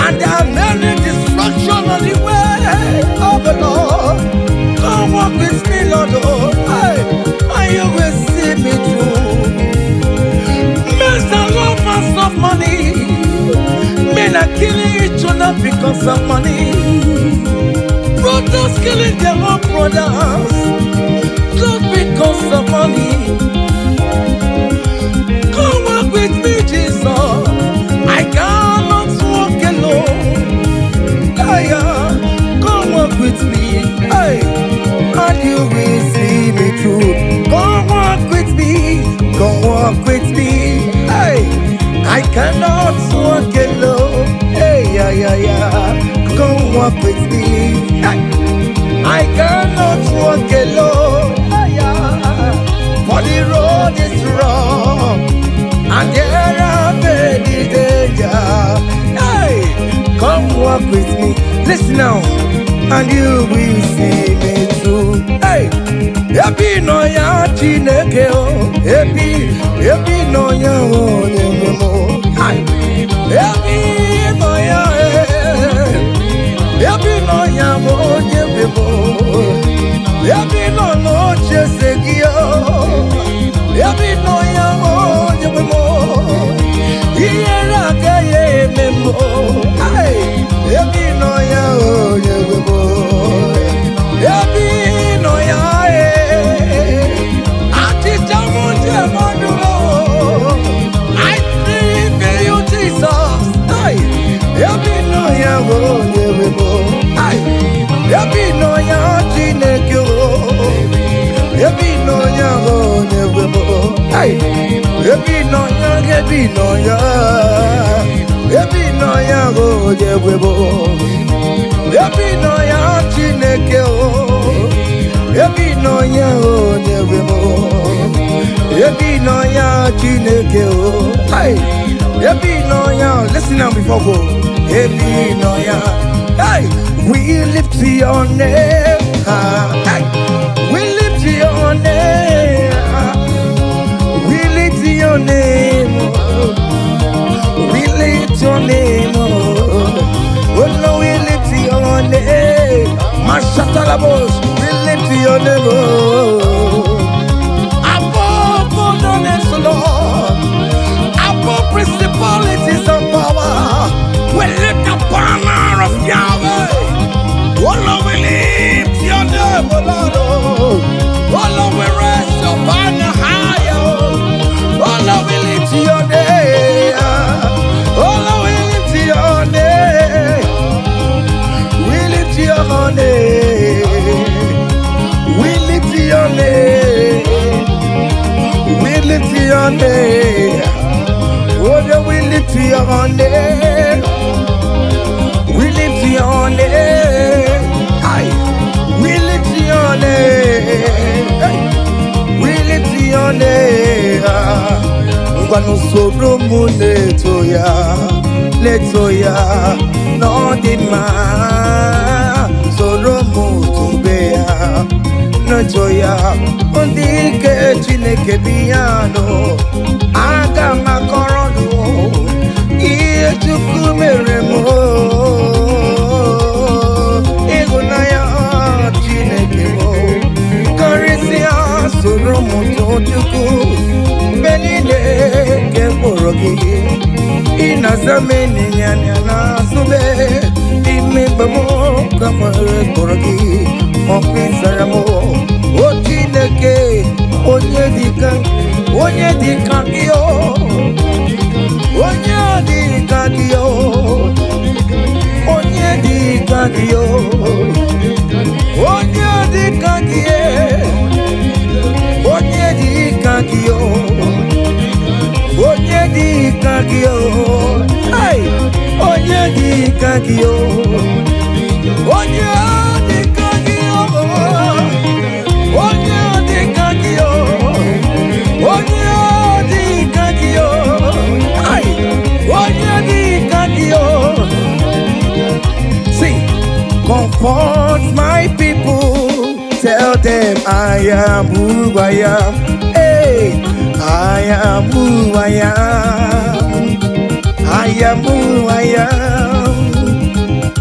and there are many distractions on the way. Oh the Lord, come walk with me, Lord, oh. Hey, and you will see me through. Men are lovers of money. Men are killing each other because of money. Brothers killing their own brothers just because of money. Come walk with me, Jesus. I cannot walk alone. Yeah, come walk with me. Hey, and you will see me through. Come walk with me. Come walk with me. Hey, I cannot walk alone. Hey, yeah. Come walk with me. Hey, I cannot walk alone. Yeah. For the road is wrong and there are many dangers. Hey, come walk with me. Listen now, and you will see me through. Hey, happy no ya chineke o. Happy no ya o nyemo. Happy no ya happy no ya o nyemo. Happy no chesegio. Happy no ya o nyemo. Hiera gaye memo. Hey, happy no ya o nyemo. Happy no ya I thank you, Jesus. Hey, happy no ya o nyemo. Hey, happy no ya chineke o. Happy no ya o nyemo. Hey, happy no ya happy no ya o nyemo. Happy no ya chineke o. Happy no ya o nyemo. Happy no ya chineke o. Hey, happy no ya. Listen now before go. Happy no ya. Hey, we lift your name. Hey, we lift your name. We lift your name. We lift your name. Oh no, we lift your name. Mashatalabos, we lift your name. Above all the names, Lord. Above principalities and power. We lift the banner of Yahweh. Oh Lord, we lift your name, oh Lord. Oh Lord, we raise your banner higher. Oh Lord, we lift your name. Oh Lord, we lift your name. We lift your name. We lift your name. We lift your name. Oh Lord, we lift your name. We lift your name. Aye. We lift your name. Hey. We lift your name. Ngwanu soro mu leto ya, no di ma. Soro mu tube ya, leto ya. Ondi ke chineke biyano, aga makorodo. Iye chukwu mere mo. Ịhụnanya Chineke mo. Karịsịa soro m too Chukwu. Mgbe niile nke mkpụrụ gị. Ị na-aza m enyi ya na-azụ m. Ime mgbe m ka nwere mkpụrụ gị. Ọkụ ịzara m. O Chineke, onye dịka gị o. onye dị ka gị o, onye dị ka gị o, onye dị ka gị e, onye dị ka gị o, onye dị ka gị o, hey, onye dị ka gị o, onye dị ka gị o, onye dị ka gị o, onye dị ka gị o, hey, onye dị ka gị o. See, comfort my people, tell them I am who I am. Hey, I am who I am. I am who I am.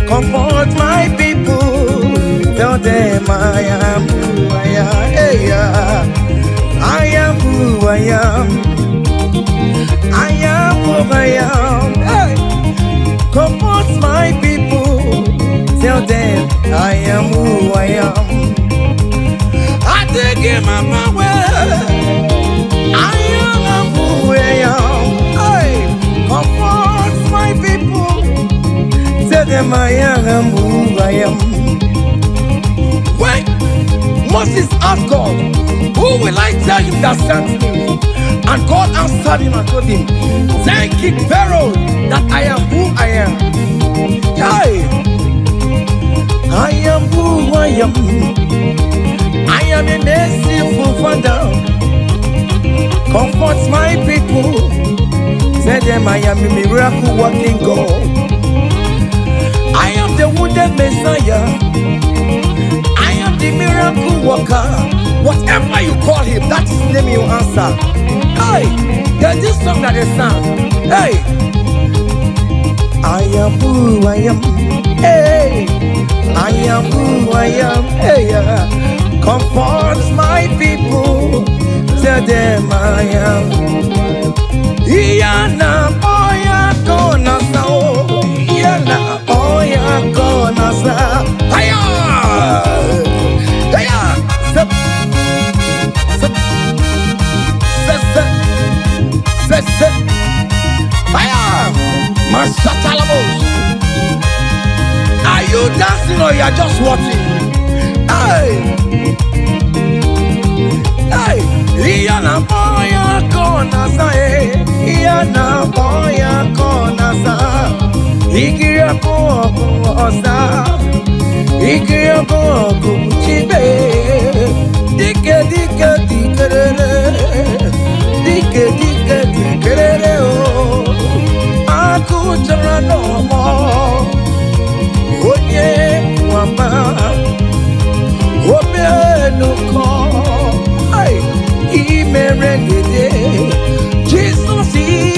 Comfort my people, tell them I am who I am. Hey, I am who I am. I am who I am. Hey, comfort my people, tell them I am who I am. I take him on my way. I am who I am. Hey, comfort my people, tell them I am who I am. When Moses asked God, who will I tell him that sent me? And God answered him and told him, thank King Pharaoh that I am who I am. Hey, I am who I am. I am a merciful Father. Comfort my people. Tell them I am a miracle working God. I am the wounded Messiah. I am the miracle worker. Whatever you call him, that is the name you answer. Hey, there's this song that they sang. Hey, I am who I am. Hey, I am who I am. Hey, comfort my people. Tell them I am. Iyana oya kona sao. Iyana oya kona sao. Hiya, hiya. Zip, zip, zip, zip. Hiya, Masatalamos. Are you dancing or you are just watching? Hey. Hey, Iyana boya kona sa e, Iyana boya kona sa, Ikiya ko osa, Ikiya ko chibe, dike dike dikerere, dike dike dikerere o, aku jara no mo, onye wama, obe no ko. Jesus, Jesus,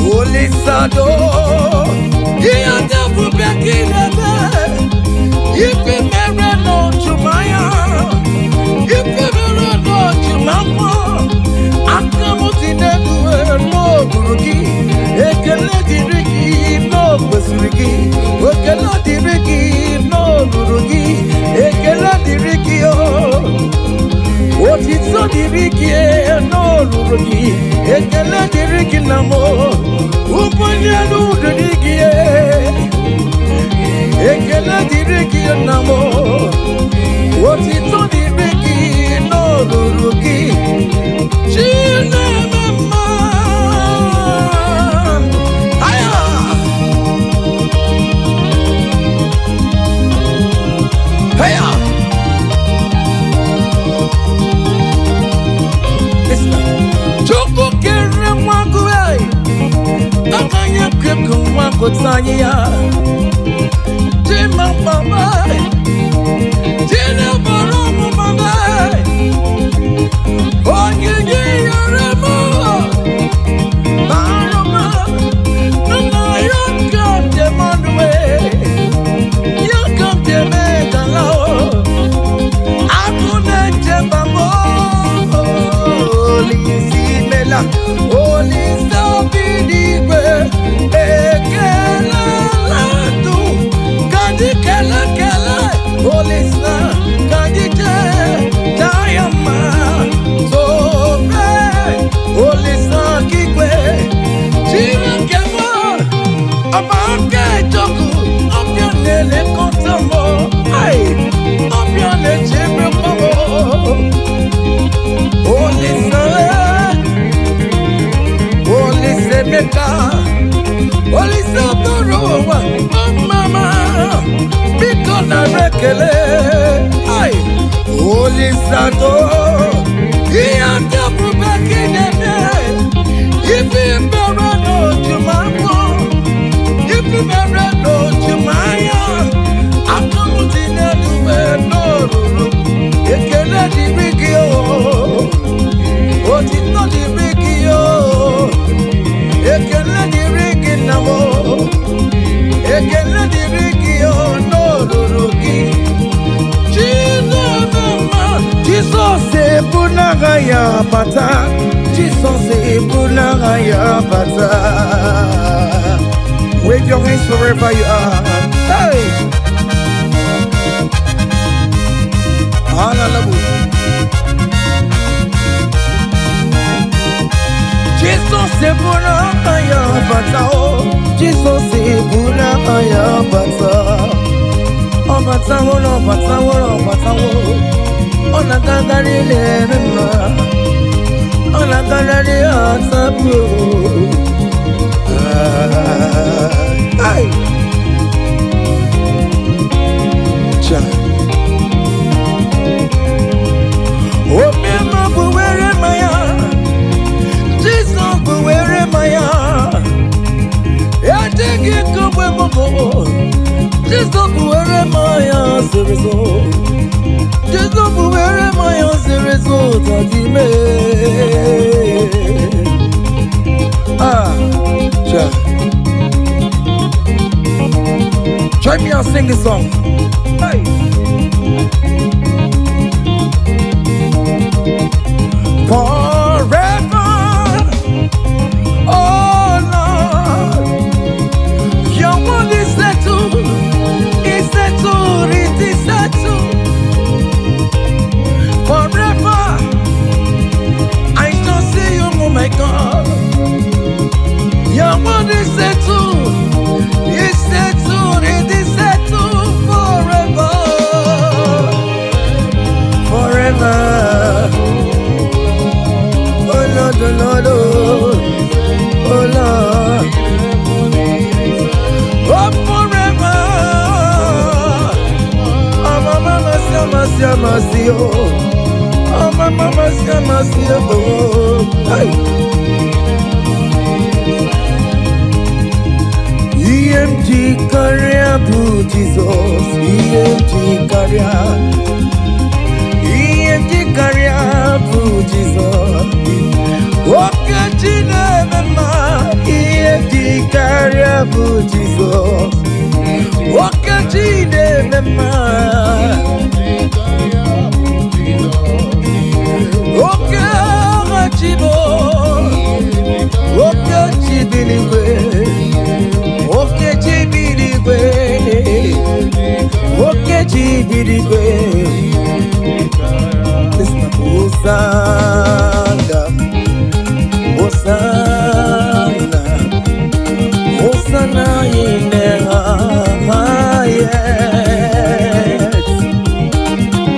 Holy Sado. Iya debu bekinebe. Ifi mere no chumaya. Ifi mere no chumako. Akamuti neduwe no buruki. Ekele diriki no besuriki. Ekele diriki no buruki. Ekele diriki o. Otitso diriki no buruki. Ekele diriki namo. Uponye no diriki ekele diriki namo. Otitso diriki no buruki. Chine mama. Aya. Aya. Choko kere mwangu akanya keko mwangu tanya Jima mama Jina boromu mama Onye yoremo Baroma Nana yokam te manwe Yokam te megalao Akune te bamo Lisi mela Olisa bidigwe Ekela latu Kadi kela kela Olisa Kadi je Dayama Tobe Olisa kikwe Chira kemo Amake joku Opianele kontamo Ay Opiane chebe komo Olisa Olisa meka Olisa borowa Mama Biko na rekele Ay Olisa do Iya tabu bekinebe Ifi mbere no jumako Ifi mbere no jumaya Akamuti neduwe no ruru Ekele diriki o Otito diriki o Ekele diriki namo Ekele diriki o no ruruki Chino mama Jesus e punagaya bata Jesus e punagaya bata Wave your hands wherever you are. Hey! Hallelujah. Jesus e punagaya bata oh Jesus e punagaya bata Oh bata oh no bata oh no bata oh Oh na gagari le mema Oh na gagari atabu Ay Cha Oh mema buwere maya Jesus buwere maya Ya teki kubwe moko Jesus buwere maya serezo Jesus buwere maya serezo tajime Ah Cha Join me and sing this song. Hey. Forever, oh Lord, your word is settled, it is settled. Forever, I shall see you, oh my God. Your word is settled, it's settled, it is settled forever, forever. Oh Lord, oh Lord, oh Lord, oh forever. Oh mama, mercy, oh mama, mercy, oh. EMT career, Jesus. EMT career, Jesus. Okay, China, EMT career, bụ Jizọs nwoke chi na-eme mma nwoke agha chi bụ nwoke chi bi n'igwe nwoke chi bi n'igwe nwoke chi bi n'igwe Hosanna Hosanna Hosanna in the highest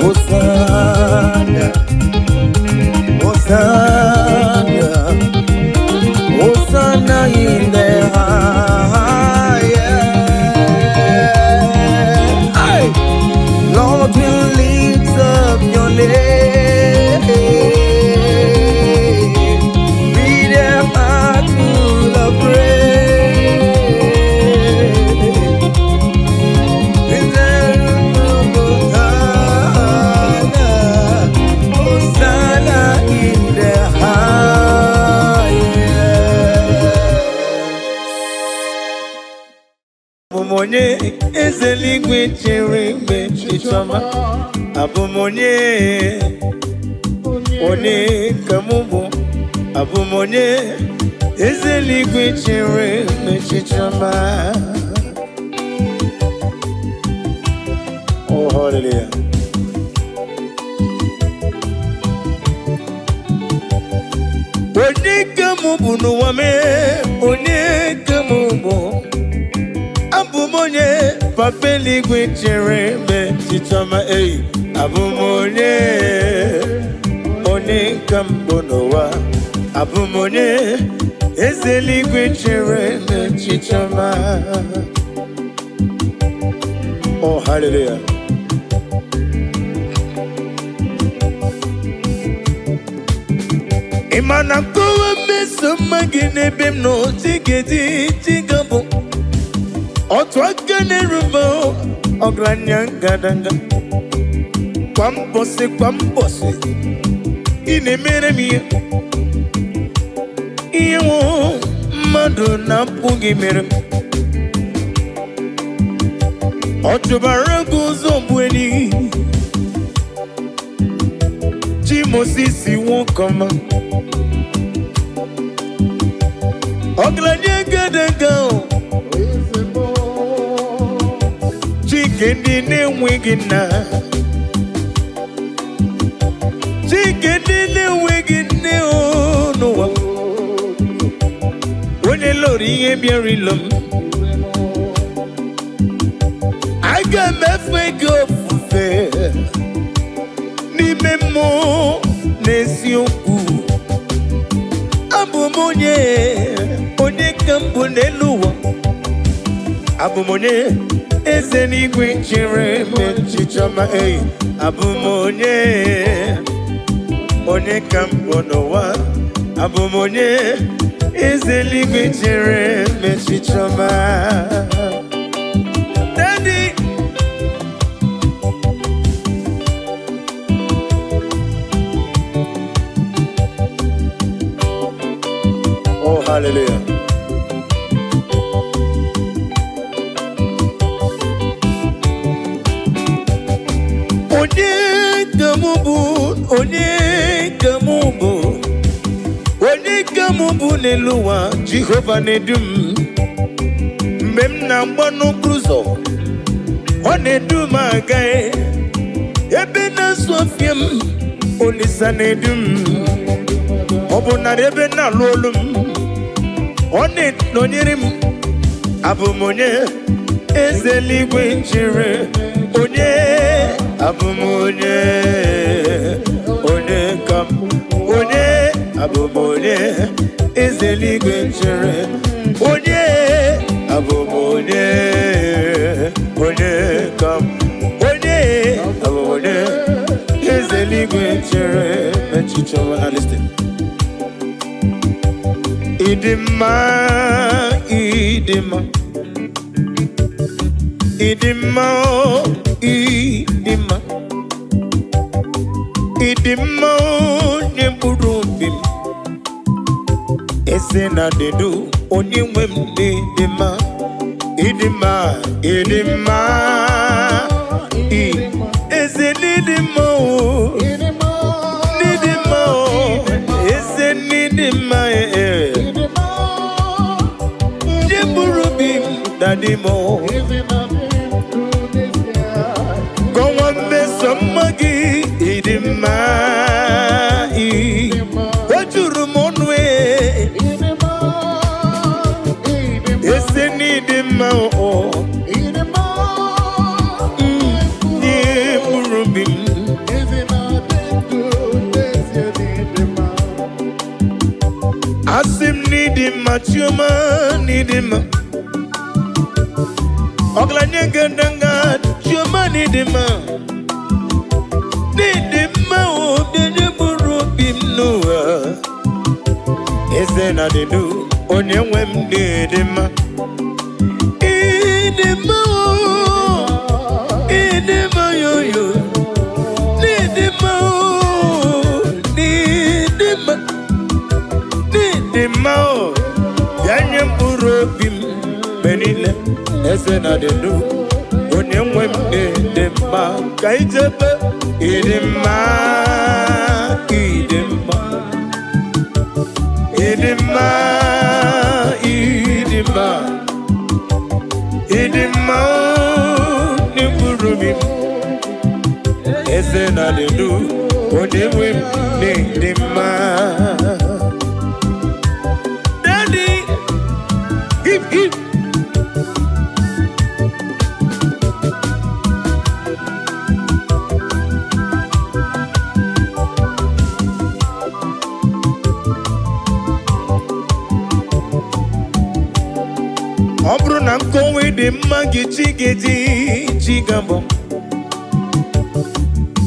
Hosanna Hosanna Hosanna in the highest Hey! Lord will lift up your name Abụmonye ezeligwe chere mgbe chichọma abụmonye onye ka mụ bụ abụmonye ezeligwe chere mgbe chichọma Oh hallelujah onye ka mụ bụ n'ụwa mee onye ka mụ bụ Abụmonye papa eluigwe chere mgbe chichọma eyi abụmonye onye ka mbụ n'ụwa abụmonye eze eluigwe chere mgbe chichọma Oh hallelujah ịma na nkọwa mmeso mma gị n'ebe m nọ tigedi tigabụ otu aka na-erube ọgaranya ngadanga kwa mbọsị ị na-emere m ihe nwụ mmadụ na-apụghị mere m ọ chụbara gị ụzọ bụ enyi chi Moses nwokọma ọgaranya ngadanga Chike ndị na-enweghị nna Chike ndị na-enweghị nne n'ụwa onye lụrụ ihe bịara ilo m aga m efe gị ofufe n'ime mmụọ na eziokwu abụ m onye ka mbụ n'elu ụwa abụ m onye eze n'igwe chere mgbe chichọma eyi abụmonye onye ka mbụ n'ụwa abụmonye eze n'igwe chere mgbe chichọma Daddy Oh hallelujah onye ka mụ bụ n'elu ụwa Jehova na-edu m mgbe m na-agba n'okporo ụzọ ọ na-edu m aga ebe na-asụ ọfịa m Olisa na-edu m ọ bụ narị ebe na-alụ olu m ọ na-enọnyere m abụmonye eze eluigwe chere onye abụmonye onye ka m onye abụmonye eze eluigwe chere onye abụmonye onye ka m onye abụmonye eze eluigwe chere echiche ọma na listen Idima Idima Idima Idima Idima Nyemburubim Ese na dedu onye nwe m n'idima Idima, Idima, is it Idimo? Idimo, is it Idima? Jeburubim, Dadimo. Go on, miss some muggy, Idima. What you rumon way? Is it Idima? Asim need him, Machuma need him. Oglanyanga, Chuma need him. Need him, did you burrow him? No, is there not a new on your wem need him? In him, yo, need him, Dimao, Yanyam Urobim, Benile, Esena de Du, Unyam Wemde, Dema, Kaijaba, Idima, Idima, Idima, Idima, Idima, Nimurubim, Esena de Du, Unyam Wemde, Dema. Obruna kowe de magi chigabo.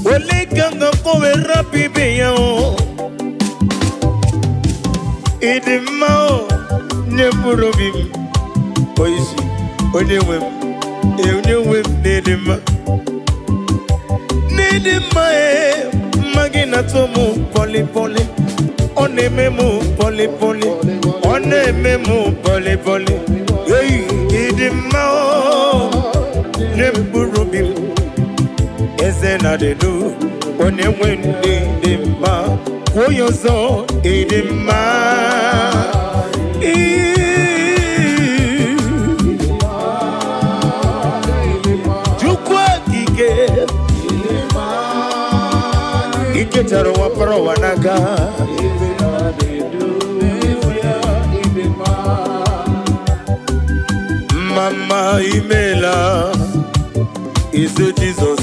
Ole kanga kowe rapi beyao. Idimao nyepurobim. Oisi onyewem nedima. Nedima magina tomu poli. Onememu poli. Onememu poli. Hey, Idimao, Nemburubim, Ezena de Du, Onemwendi Dima, Oyozo, Idima, Jukwa Kike, Ike Tarawa Parawanaga. Mama Imela is a Jesus.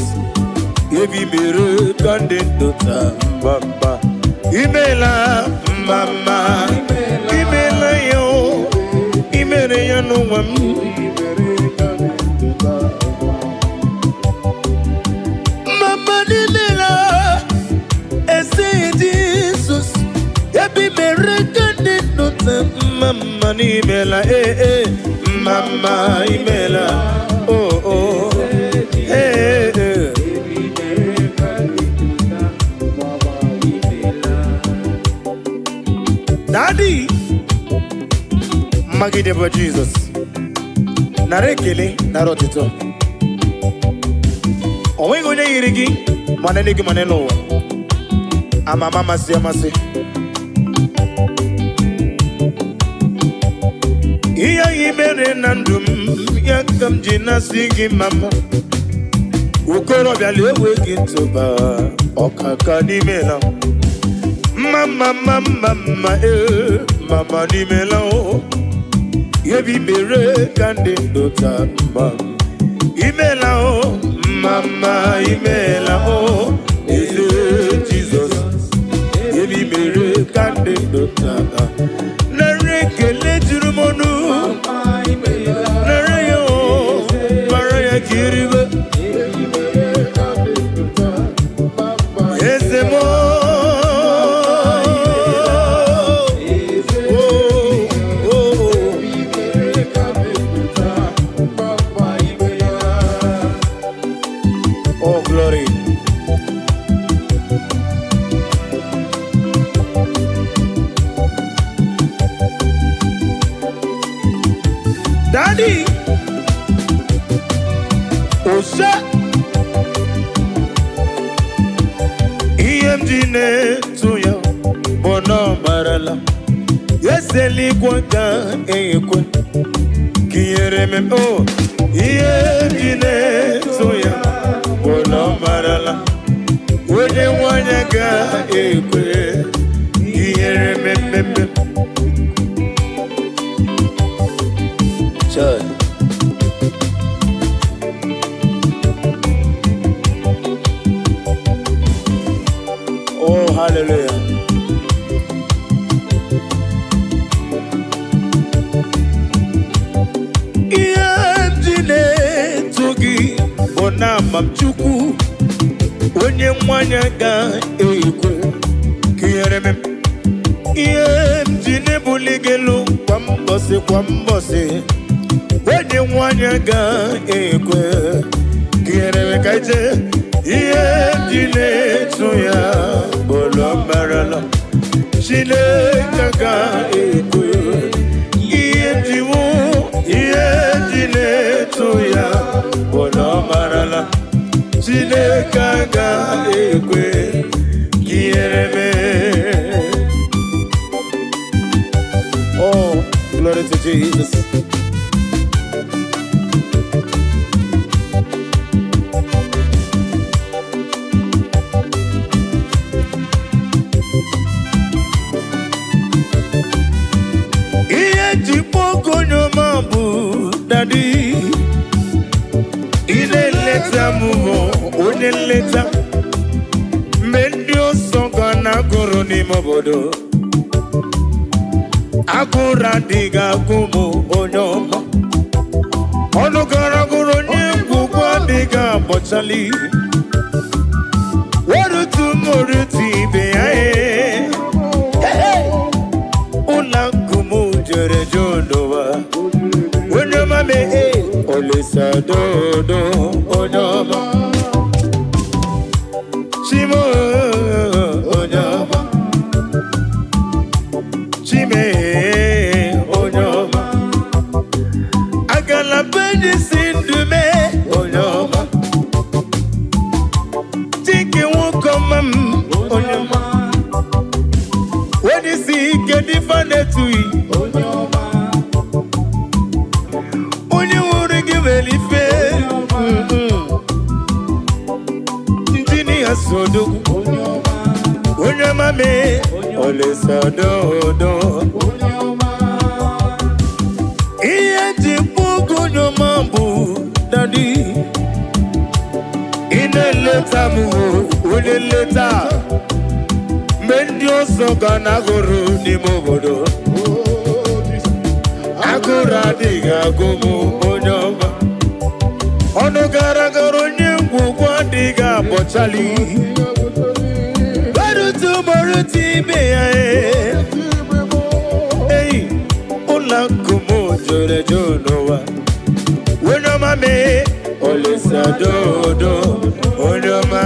Evi mere kandidata Mama Imela, Mama Imela yo, Imere ya no one. Mama Imela is a Jesus. Evi mere kandidata Mama Imela Mama Imela, oh, hey. Daddy, Maggie Debo Jesus, Narekele, Narotito. Owengo ne irigi, manenigi maneno. Amama Siamasi. Iya imere nandum yakam jina sigi mama ukoro byalewe kintoba okaka nimela mama mama nimela o yebi bere kande dota mama imela o mama imela o Jesus yebi bere kande dota narekele jurumonu nareyo maraya kiriba ezemo oh glory. Daddy, Osha Iyemjine tuya Bono marala Yeseli kwanga ekwe Kiyere mem oh Iyemjine tuya Bono marala Wone wanyaga ekwe Kiyere mem Church. Oh, hallelujah. Iyemjine tugi bona mamchuku onye mwanya ga ekwe kiyereme Iyemjine buligelu kwa mbosi onye mwanya ga ekwe kiyereme kaije Iyemjine tuya bolo marala Chineke ga ekwe Iyemjine tuya bolo marala Chineke ga ekwe kiyereme. Oh, glory to Jesus. Daddy, ineleta mumo, uneleta mendio songa na goro ni mobodo akura diga kumu onyoma onogara goro ni gugwa diga bochali warutu moruti beae ula kumu jere jondowa Onyoma me olisa dodo onyoma Chimo onyoma Chime onyoma Agala beji sindume onyoma Tiki wukomam onyoma When you see get different to you onyoma Sodo Onyoma me ole sodo Iye pugo nyoma bu daddy ineleta mu uneleta mendio soga na goro ni mobodo agura diga gumu onyoma onogara goro nyugwa diga bochali barutu moruti beya hey ula kumu jore jonowa onyoma me olisa dodo onyoma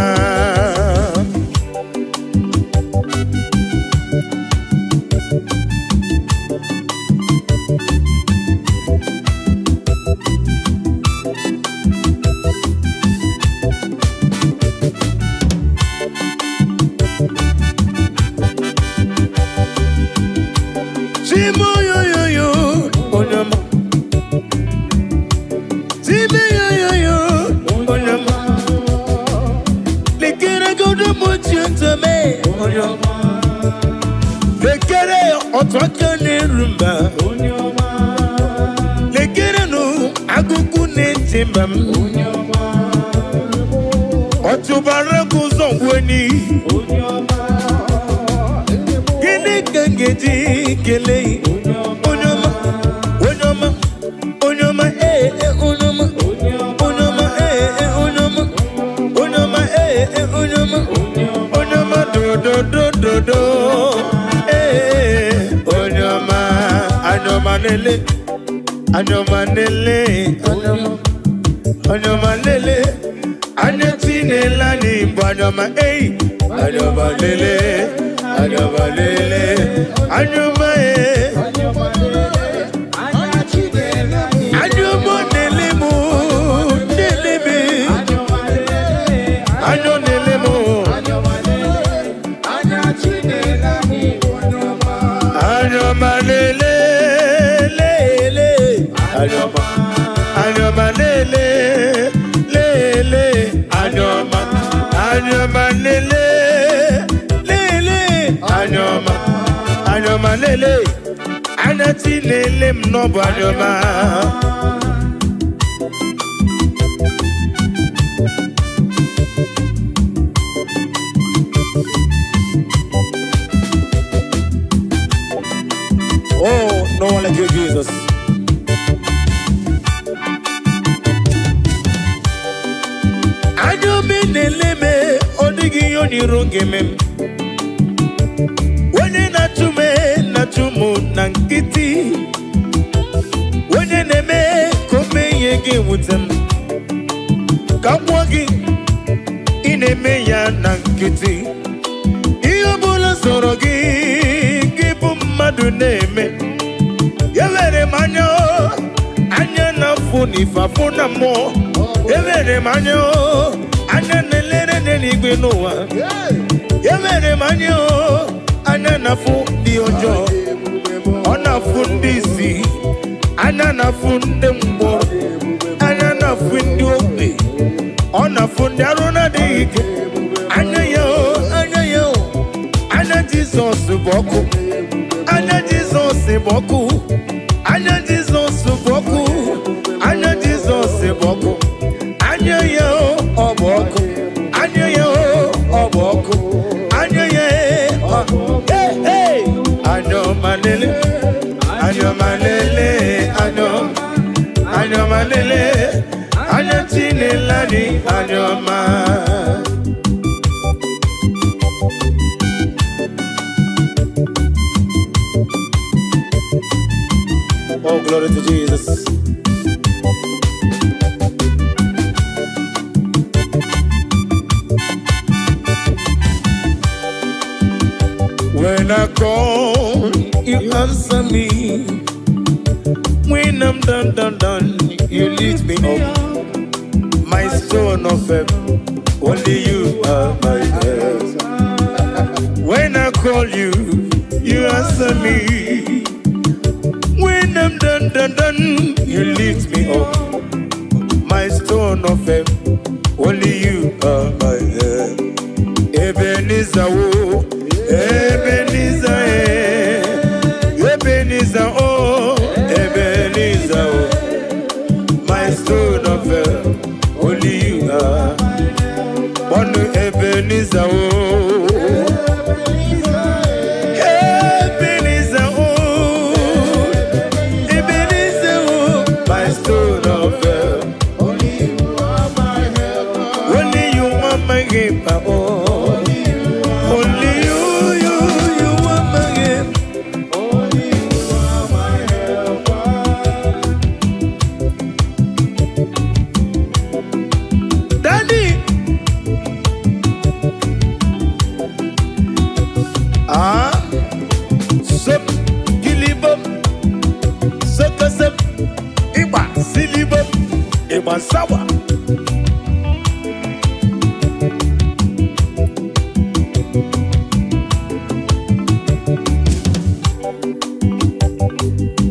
Anyomanele Anyotinela ni Banyoma eh Anyomanele Anyomanele Anyoma eh Anyomanele mu Nelebe Anyoma lele, lele, anyoma, anyoma lele, lele, anyoma, anyoma lele, anati lele mnobo anyoma. Oh, no one like you, Jesus. Neleme odigi yoni rongeme wene natumu nankiti wene neme kome yege wutem kamwagi ineme ya nankiti iyo bula sorogi gibu madu neme yewere manyo anya nafuni fafuna mo yewere manyo anya nelere n'eluigwe n'ụwa yemere manyo anya nafu ndị ọjọọ ọ nafu ndị isi anya nafu ndị mgbọrọ anya nafu ndị ogbe ọ nafu ndị arụ na-adịghị ike anya ya anya Jizọs bụ ọkụ anya Jizọs bụ ọkụ anya Jizọs bụ ọkụ anya Jizọs bụ ọkụ anya ya ọ bụ ọkụ anya ya ọ bụ ọkụ anya ya anyoma lele anyoma lele anyoma lele anya Chinelani anyoma. Oh, glory to Jesus. When I call, you answer me. When I'm done, you lift me up. My stone of faith, only you are my help. When I call you, you answer me. When I'm done, you lift me up. My stone of faith, only you are my help. Ebenezer, Ebenezer, Ebenezer, oh, Ebenezer, oh, my stone of help, only you are. One Ebenezer, oh, Ebenezer, oh, Ebenezer, oh, my stone of help, only you are my help, only you are my help, oh. Sawa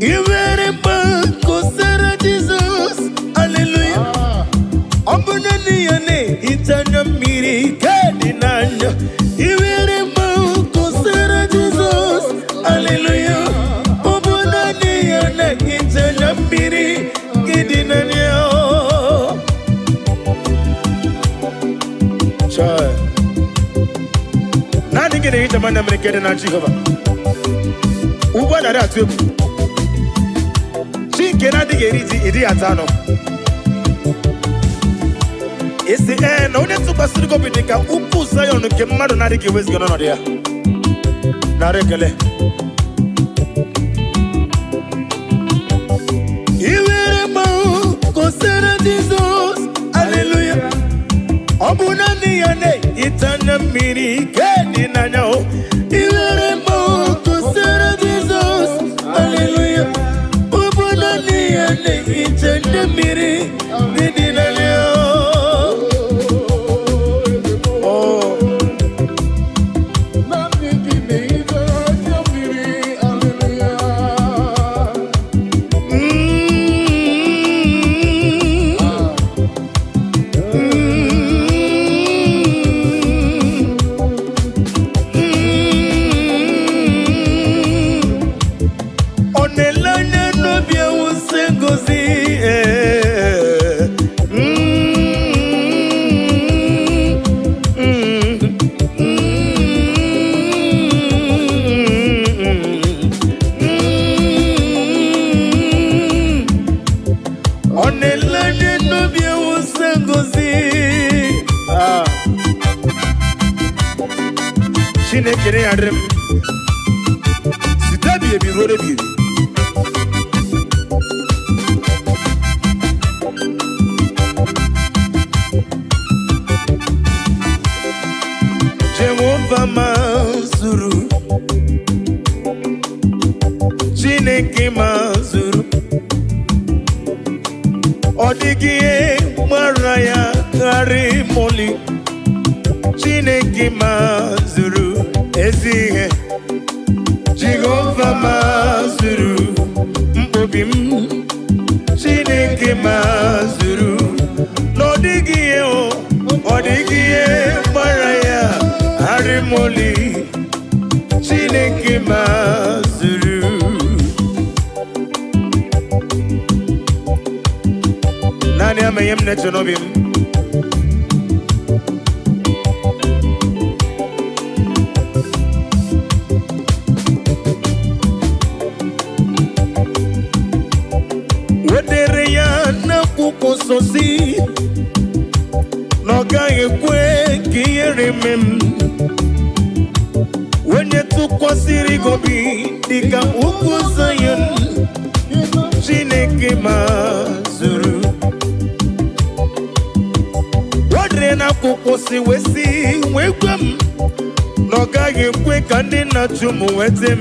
Ivere banko sara Jesus hallelujah Ambunani yane itanya miri kadi nanya Ivere banko sara Jesus hallelujah Ambunani yane itanya miri kadi nanya Nani ngene hita mana mrekede na Jehova Uba na ratu Chinke na digeriti idi atano Isi na une tuba siriko bidika uku sayo nuke mmadu na dike wezi gano dia Na rekele Iwere mau kosera Jesus Hallelujah Obunani yane itanya miri kedi nanyao Iwere mo kusera Jesus Hallelujah Obunani yane itanya miri kedi nanyao Oh Nani kine itanya miri Hallelujah Chineke adrem sitabi ebi rore bi Jehovah mazuru Chineke mazuru Odigie maraya karimoli Chineke mazuru ezihe Jehovah mazuru mbobim Chineke mazuru Nodigie odigie maraya karimoli Chineke mazuru Nani amayem netonobim Wedere ya na kukososi Noga yekwe kiyere mem Wenye tukwasiri gobi Dika ukuzayon Chineke mazuru Wadre na kukosi wesi Wekwem Noga yekwe kandi na chumu wetem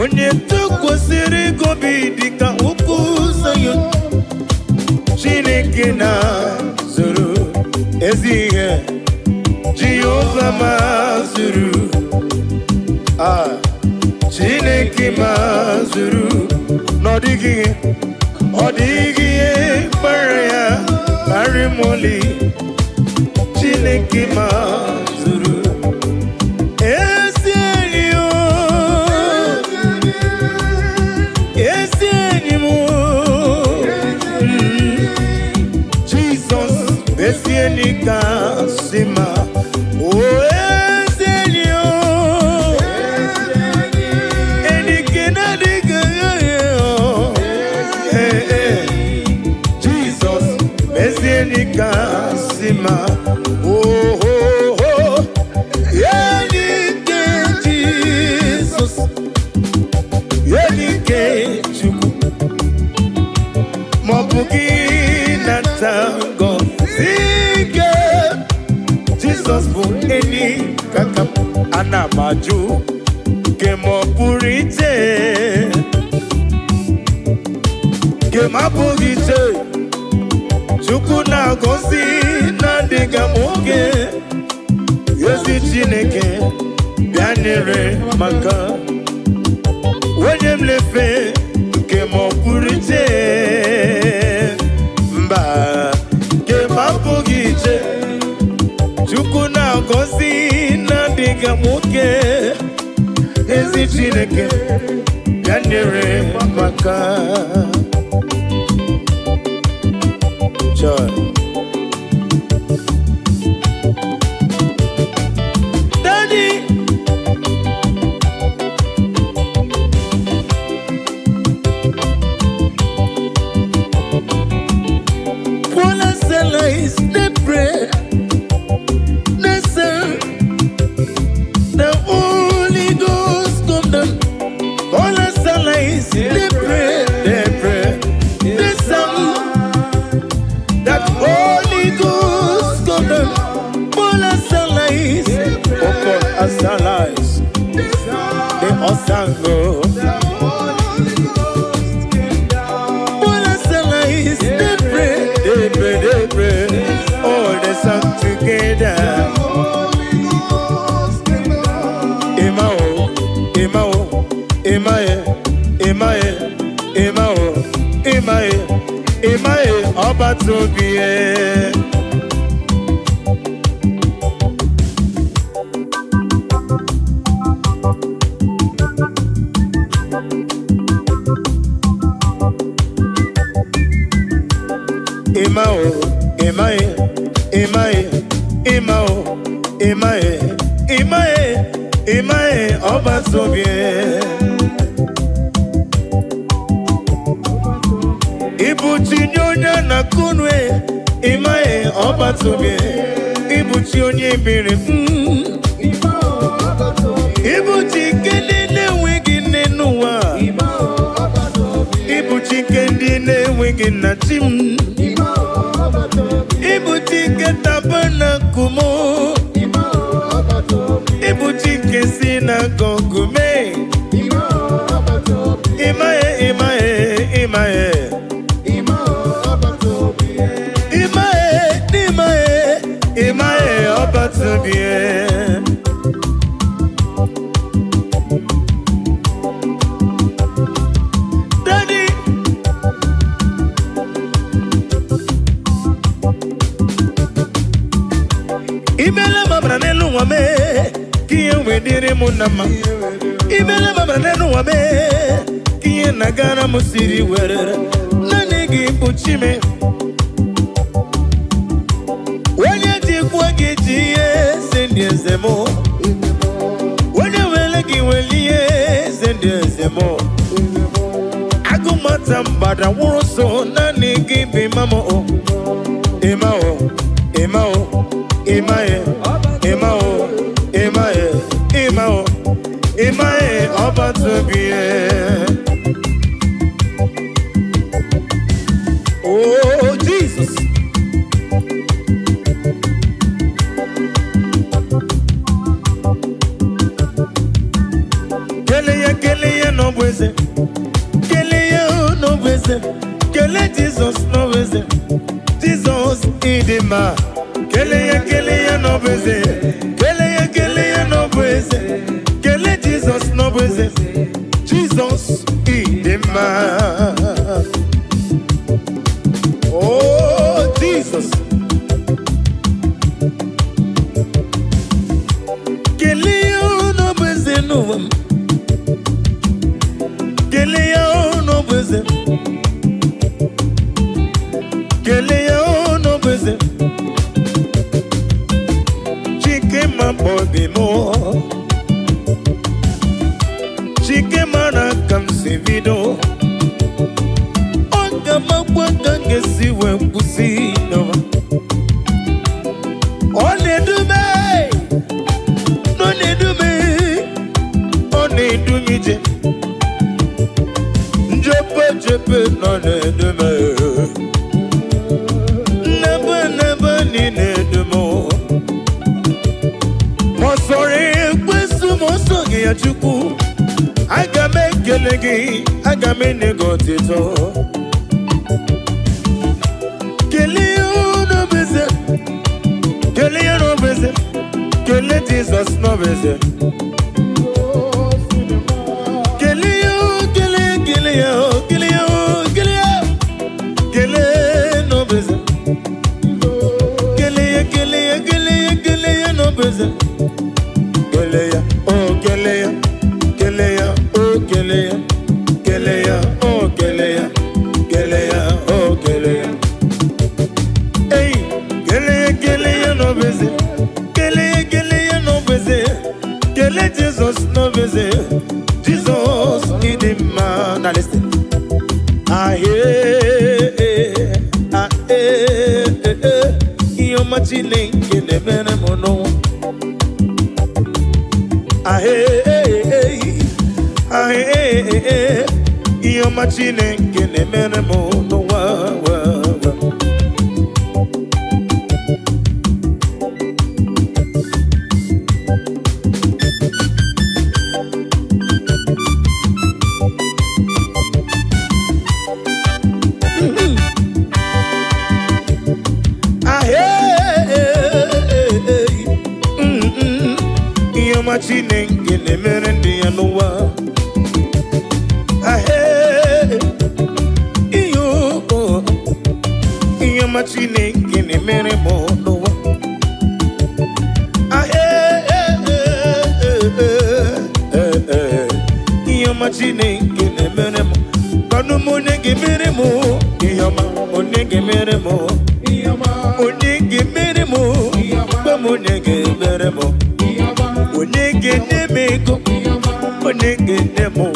Onye tukwasiri gobi Dika ukuzayon Chineke na zuru Ezihe Jehovah mazuru Chineke mazuru Nodigie Odigie Baraya Arimoli Chineke mazuru Ezienio Ezienimo Jesus Ezienika Sima Sima oh oh oh Yenike Jesus Yenike Chuku Mobugi Natango Sige Jesus for any kakap Anamaju Kemopurite Kemapurite Chukuna gosi na diga moge Yesi Chineke Bianere maka Wenyem lefe Kemo purite Mba Kema pugite Chukuna gosi na diga moge Yesi Chineke Bianere maka Joy. Daddy, Paula Sela is the prayer. The Holy Ghost come down. Paula Sela is the prayer. The song. Holy Ghost come down, Bola Salais, Okol Asalais, the Osango. Bola Salais, they pray, all the song together. Emao, Emae, Oba Tobie. Emae, Oba Tobie. Ibutinyonya na kunwe Imae Oba Tobie Ibutinyonya bere ndị na-enweghị nna chi m. Ịbụ Chike tabernacle m. Ịbụ Chike synagogue m. Imaye, Imaye, Imaye. Imaye, Imaye, Imaye, Obatobie. Daddy, Imele mabra nelu wame, kiye wedire munama. Imele mabra nelu wame, kiye nagara musiri werere. Nanigi uchime. Wenye jikwa gijiye zendye zemo. Wenye welegi weliye zendye zemo. Agumata mbada wuroso nanigi bimamo. Imao, Imao, Imaye, Imao, Imaye, Imao, Imaye, Obatobie. Oh, Jesus. Kele no bweze. Kele no bweze. Kele Jesus no bweze. Jesus idima. Kele no bweze. Kele no bweze. Kele Jesus no bweze. Jesus idima. Oh, Jesus. Kele no bweze no. Kele no bweze. Kele no bweze. Chike ma bobi mo. Chike mana kam sevido. Onga mabwanga ngesi we pusi no. One do me. No ne do me. One do mi je. Jepe no ne do me. Never ni ne do mo. Mo sorry kwesu mo songi ya chuku. Aga me kelegi, aga me negotito. Kele no beze. Kele no beze. Kele Jesus no beze. Kele no beze. Kele no beze. Keleya, oh keleya. Keleya, oh keleya. Keleya, oh keleya. Keleya, oh keleya. Hey, keleya no beze. Keleya no beze. Kele Jesus no beze. Jesus in the man. Now listen. You're machine in the venom. You're machine in the venom. Machine in the merendi anuwa. Iyo machine in the meremo nowa. Iyo machine in the meremo. Kanu monege meremo. Iyo ma monege meremo. Monege meremo. Monege meremo. Onege nemego, onege nemo,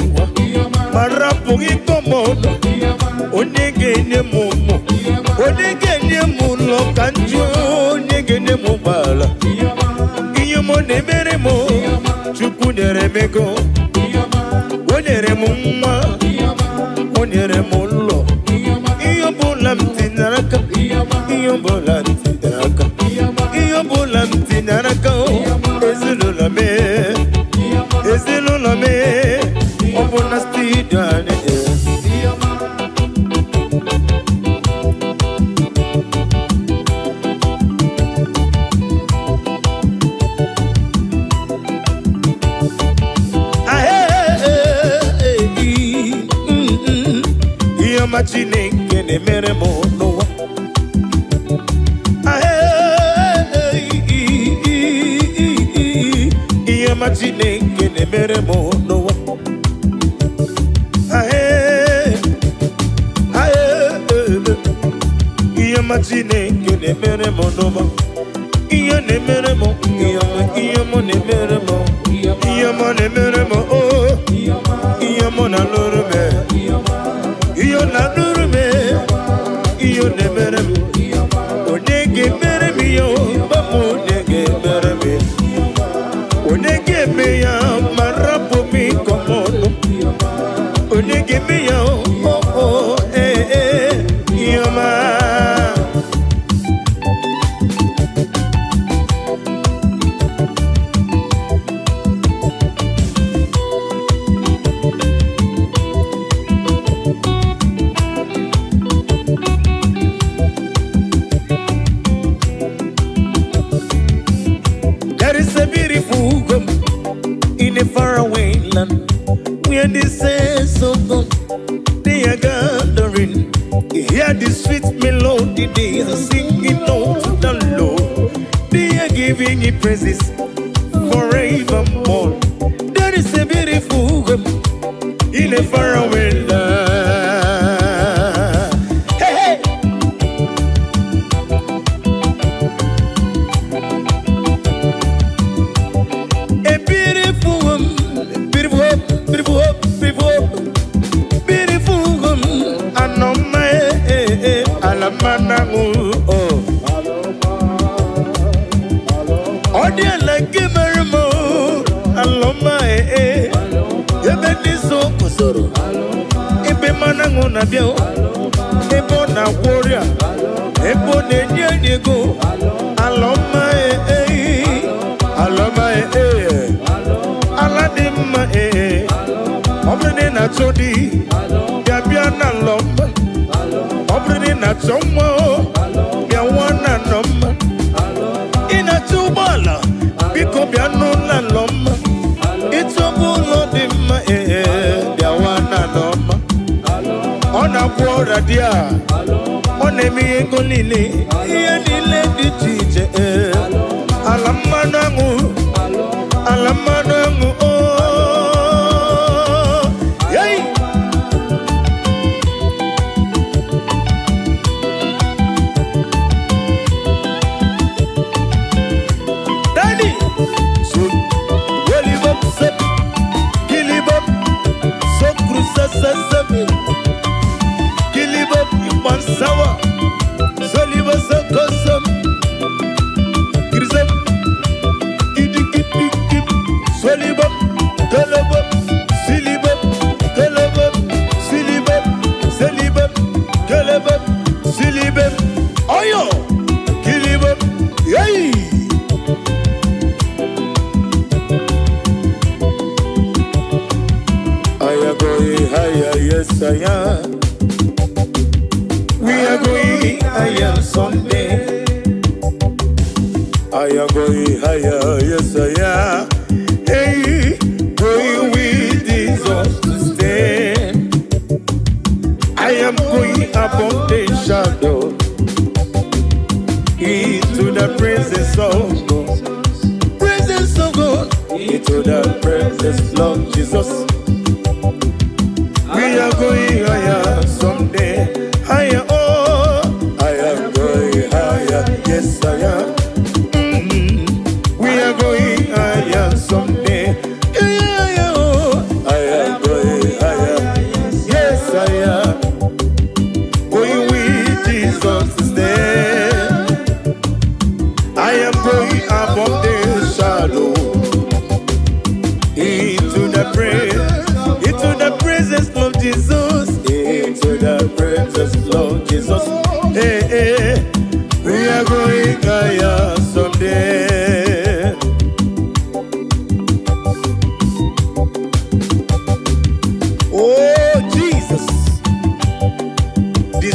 marapugi komodo, onege nemomo, onege nemulo kanjo, onege nemubala, iyomo nemeremo, chuku neremego, oneremumma, oneremulo.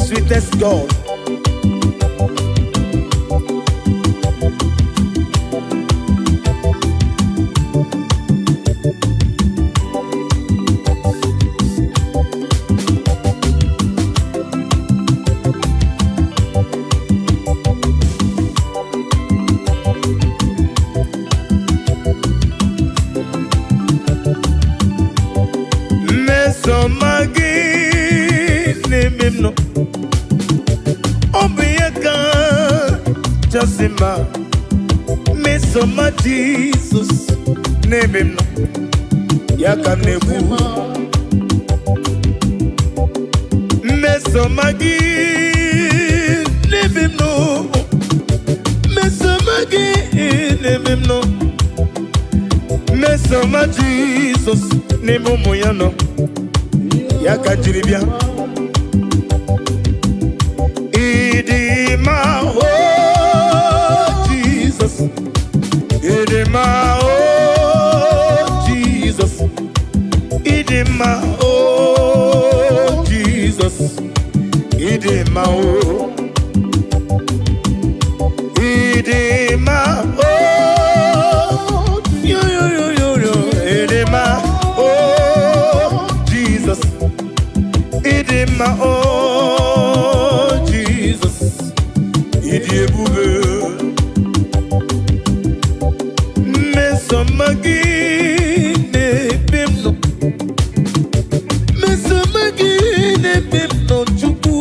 sweetest God. No, Obiaka, Jasima, Mesoma Jesus, name him no, Yakam Nebu, Mesomagi, name him no, Mesomagi, name him no, Mesoma Jesus, name Moyano, Yakajiribia. Idima, oh Jesus, Idima, oh Jesus, Idima, oh Jesus, Idima, oh Idima, oh yo, Idima, oh Jesus, Idima, oh Mesomagi ne bimno chuku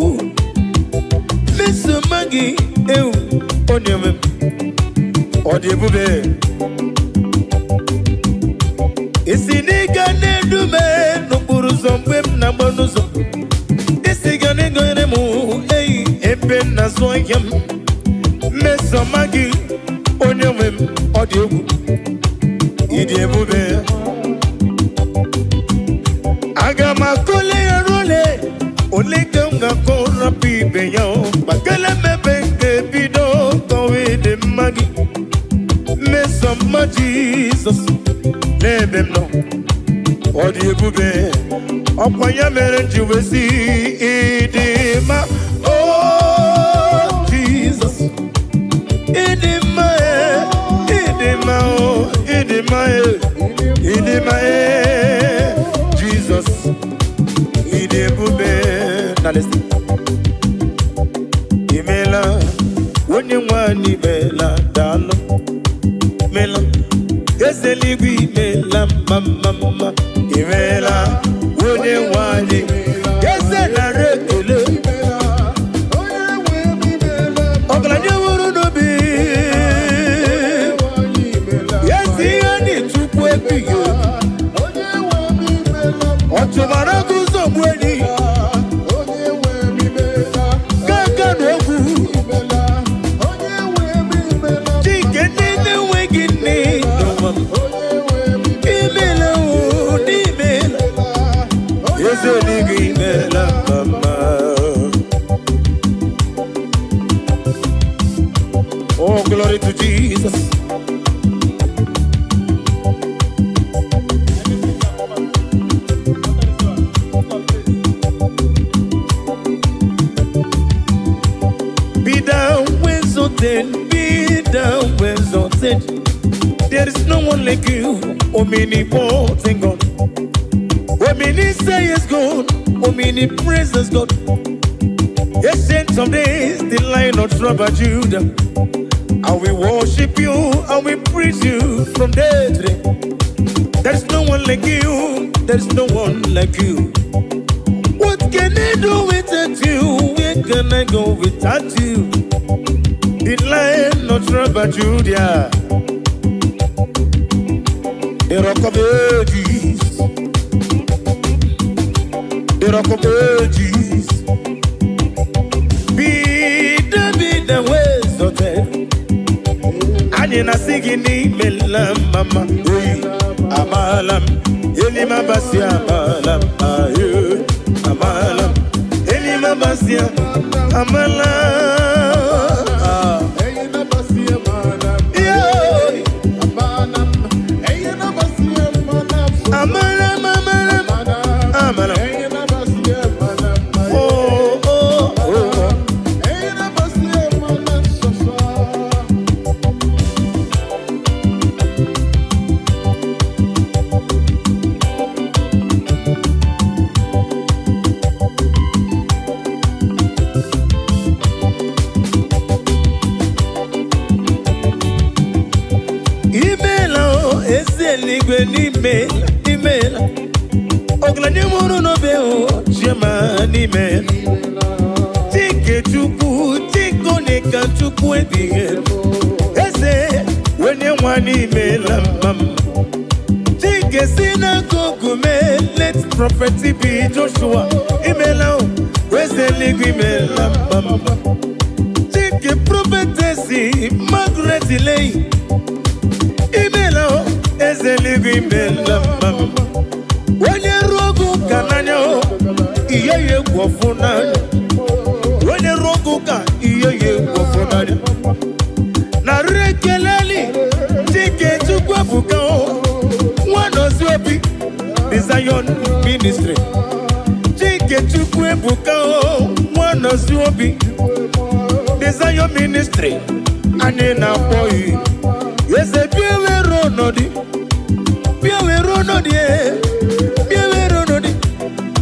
Mesomagi eu onyeme odebube Isiniga ne dume no buruzombe na bonuzo Isiga ne goyemu ebe na soyam Mesomagi onyeme odebu Idebube Agama kole role Olegamga kora pibe yo Bakele mebenge bido Kowe de magi Mesoma Jesus Nebem no Odebube Okwanya mere juwesi Idema Oh Jesus Idema Idema oh Idema Jesus Idebube Now listen Imela Wonye wani mela dalo Mela Yeseligwi mela mama Imela Wonye wani Yesela rekele Okla nyewuru nobi Otubara kuzo mweni Kaka nogu Chike nene wegini Imela o nimela Yeze ligi imela mama Oh glory to Jesus. Be down when exalted. There is no one like you, omnipotent God. Omni say is God, omni praises God. Ancient of days, the Lion of tribe of Judah. And we worship you, and we praise you from day to day. There is no one like you, there is no one like you. What can I do without you? Where can I go without you? The Lion of tribe of Judah, the Rock of Ages, the Rock of Ages. Be the ways of it. And in a singing melam mama, amalam, elima basia amalam, ayu, amalam, elima basia amalam. n'igwe n'imela ọgaranya mụrụ n'obe chioma n'imela Chike Chukwu Chike onye ka Chukwu ebighị eze onye nwa n'imela mama Chike si n'akụkụ mee let prophet be Joshua imela eze eluigwe imela mama Chike prophetesi Margaret Lay imela eze eluigwe imela mama onye rogu ka n'anya ihe ya egwu ọfụ n'anya onye rogu ka ihe ya egwu ọfụ n'anya na rekeleli Chike Chukwu ebuka nwanọzi obi the Zion ministry Chike Chukwu ebuka nwanọzi obi the Zion ministry anyị na-akpọ eze biewere ọnọdụ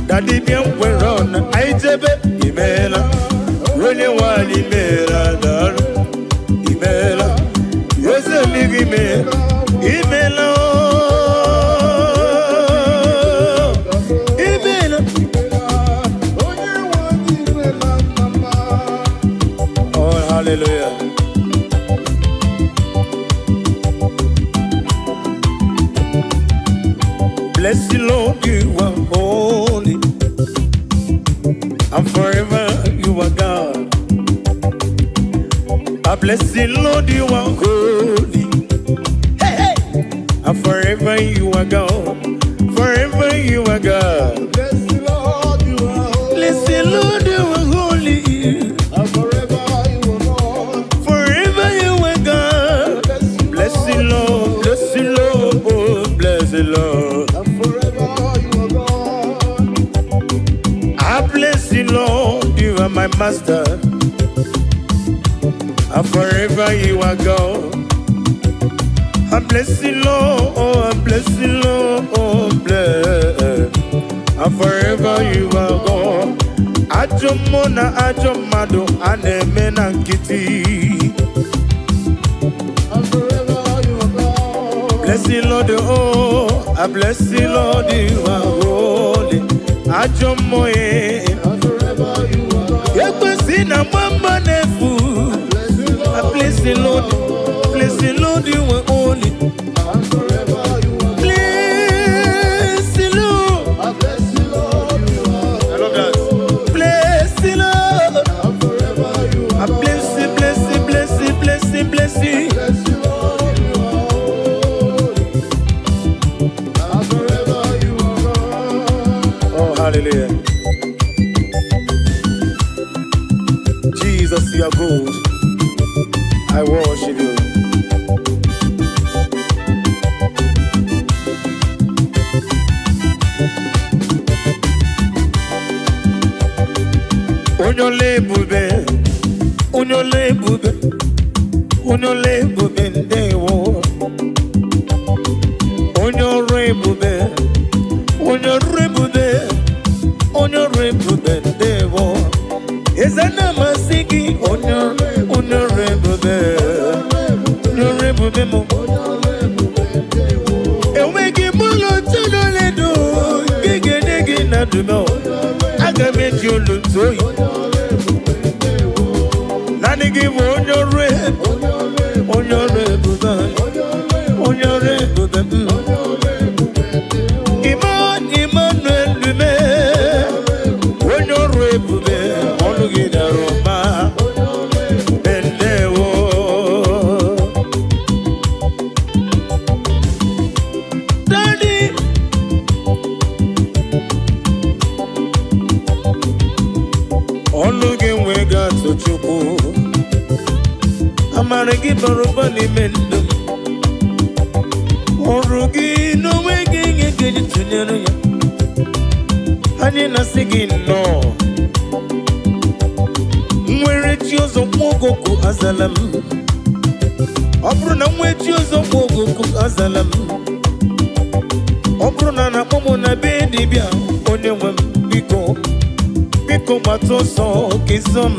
Daddy bien werona aijebe imela wele wali imela dar imela yese ligime imela imela oh hallelujah bless the Lord you are holy and forever you are God. I bless the Lord, you are holy. Hey, hey. And forever you are God. Forever you are God. Bless the Lord, you are holy. Bless the Lord, you are holy. And forever you are God. Forever you are God. Bless the Lord, bless the Lord, oh, bless the Lord. And forever you are God. I bless the Lord, you are my master. And forever you are God. I bless the Lord, oh, I bless the Lord, oh, bless. And forever you are God. Ajomona, Ajomado, Anemena Kitty. And forever you are God. Bless the Lord, oh, I bless the Lord, you are holy. Ajomoye. And forever you are God. Yekwesina mama nefu. I bless the Lord, you are holy. And forever you are God. Bless the Lord. I bless the Lord, you are I love that. Bless the Lord. and forever you I are God. bless you, bless you, bless you, bless you, bless you. Bless the Lord, you are holy. And forever you are God. Oh, hallelujah. Jesus, you are good. I worship you. Unyole bube, unyole bube, unyole bube ndewo. Unyore bube, unyore bube, unyore bube ndewo. Ezana masiki, unyore bube, unyore bube mo. Ewegi mulo tunole do, gege nege na dumo. Agameji olutoyi. Nani give unyore bube, unyore bube. Emmanuel lume, unyore bube, onugida roma, bendewo. Daddy, olugi wega tochukwu, amaragi baruba ni mendo. Orugi no wege ngege tunyere ya. Anyị na-asị gị nnọọ. Nwere chi ọzọ mwogoku azala m. Ọ bụrụ na nwe chi ọzọ mwogoku azala m. Ọ bụrụ na na-akpọ m na be dibịa onye nwe m biko gbata ọsọ ka ịzọ m.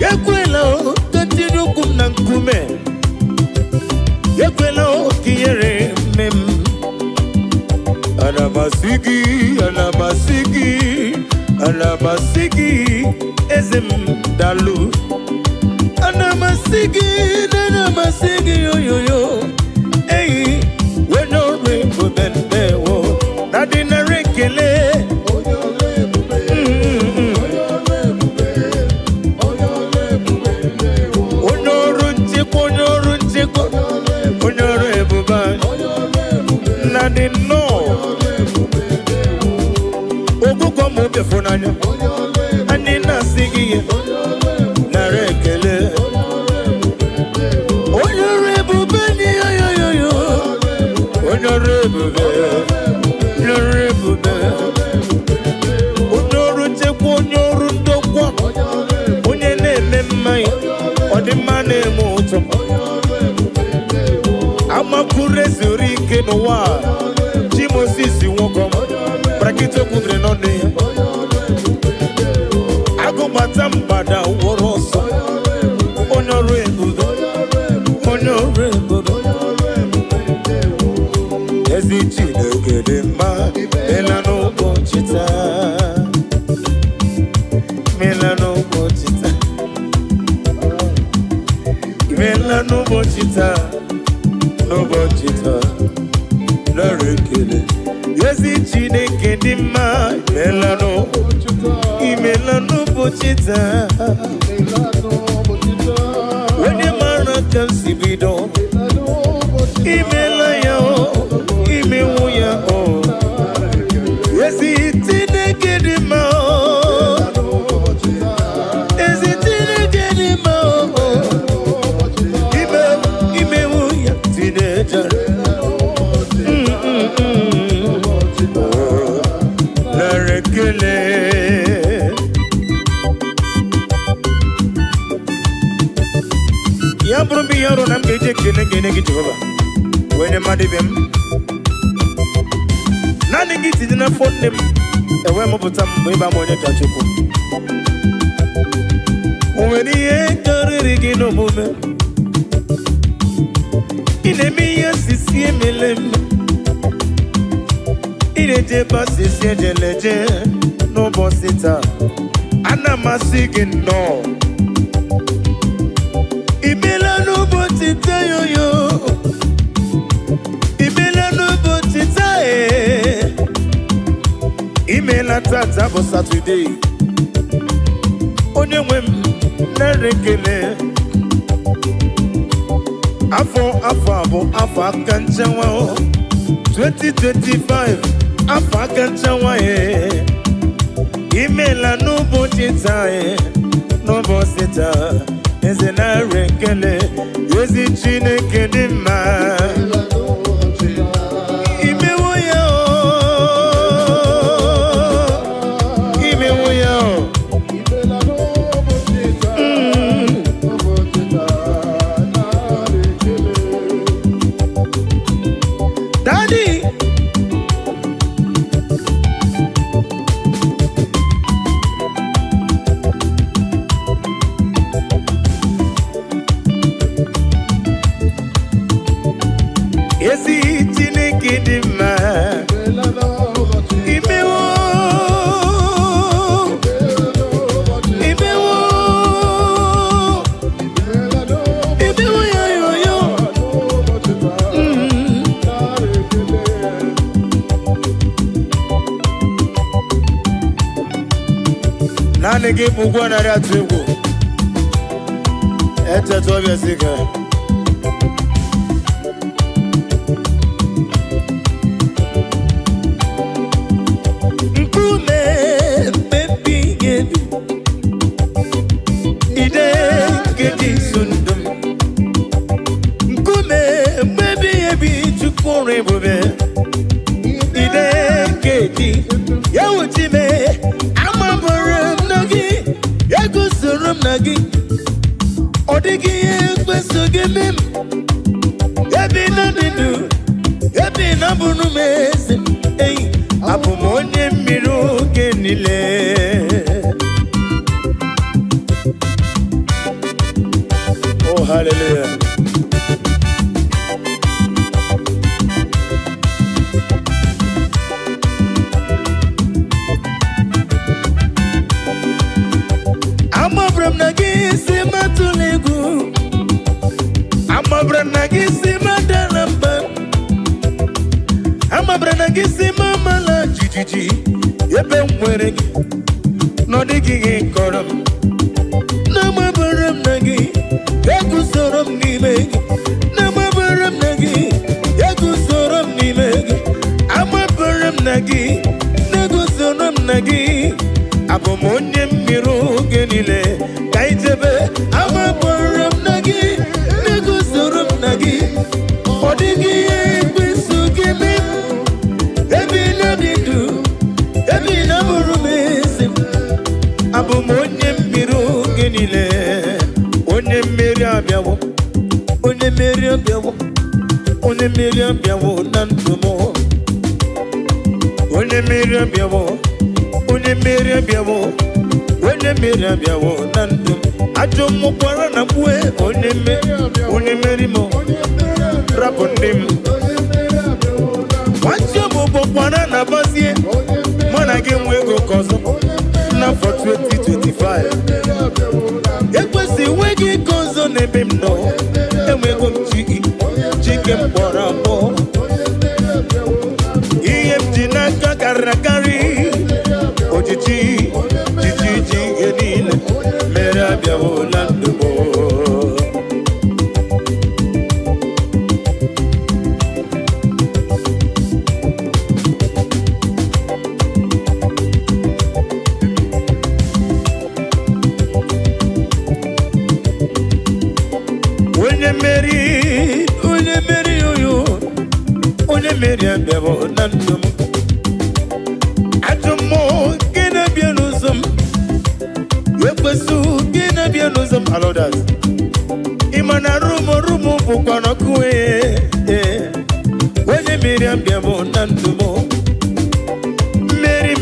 Ekwela ka tinye ụkwụ m na nkume. Ekwela ka ihere m Anamasigi, ezem dalu. Anamasigi, yo yo yo. Hey, we no rainbow bende wo. Nadina rekele. Nadino. Ogugo mo be fonanya. Anina sigi narekele. Ressurection no wa Jimosisi wonkom Prakito kudre none Ago matambada woroso Honorable Ezichi negedema Melano bochita Melano bochita Bochita, la rekele. Yesi chine kedima, melano, imelano bochita. When your man comes to be done, imelaya o, imewuya o. Yesi chine kedima o, yesi chine kedima o. Brumbi yaro nam geje kene Jehovah. When madibem nani giti dina phone them ewe mo butam we ba mo nyata chuku when ye kariri gino mume ine mi yasisi emelem ine je pasisi ejeleje no bosita ana masigi no Imelano botita yo yo Imelano botita Imela tata bo Saturday Onye mwem narekele Afo akanchawa 2025 Afo akanchawa Imelano botita No botita Eze na rekele, yezi chine kedima. Imewoya o, imewoya o. Daddy. Yesi chine kidima Imewo yo yo yo Nani gipu kwa nari atuigu Ete tobe sika Odigi ekweso gemem Ebi na didu Ebi na bunu mesi Ey Apumonye miru genile Oh hallelujah gị si mama la jijiji ebe m nwere gị n'ọdịghị gị kọrọ m n'amabara m na gị eguzoro m n'ime gị n'amabara m na gị eguzoro m n'ime gị amabara m na gị neguzoro m na gị abụ m onye mmiri oge niile ka ijebe amabara m na gị neguzoro m na gị ọ dịghị ihe ekwesu gị mee ebe na-adị ndụ ebe na-abụrụ m ezi m abụ m onye mmiri oge niile onye mmeri abịawo onye mmeri abịawo onye mmeri abịawo na ndụ m onye mmeri abịawo onye mmeri abịawo onye mmeri abịawo na ndụ m ajọ mmụkwara na mkpue onye mmeri m rapụ ndị m nwanchi ọbụbụkwara na bazie mụ na gị nwe ego ka ọzọ n'afọ 2025 ekwesị nwe gị ka ọzọ n'ebe m nọ enwego m chike m kpọrọ abụọ ihe m ji n'aka karịrị akarị ojiji ihe niile mere abịawo na ndụ m onye mmeri abịawo na ndụ m ajọ mmụọ gị na-abịa n'ụzọ m ekwesu gị na-abịa n'ụzọ m alodas ịma na rụmụ bụkwa n'ọkụ onye mmeri abịawo na ndụ m mmeri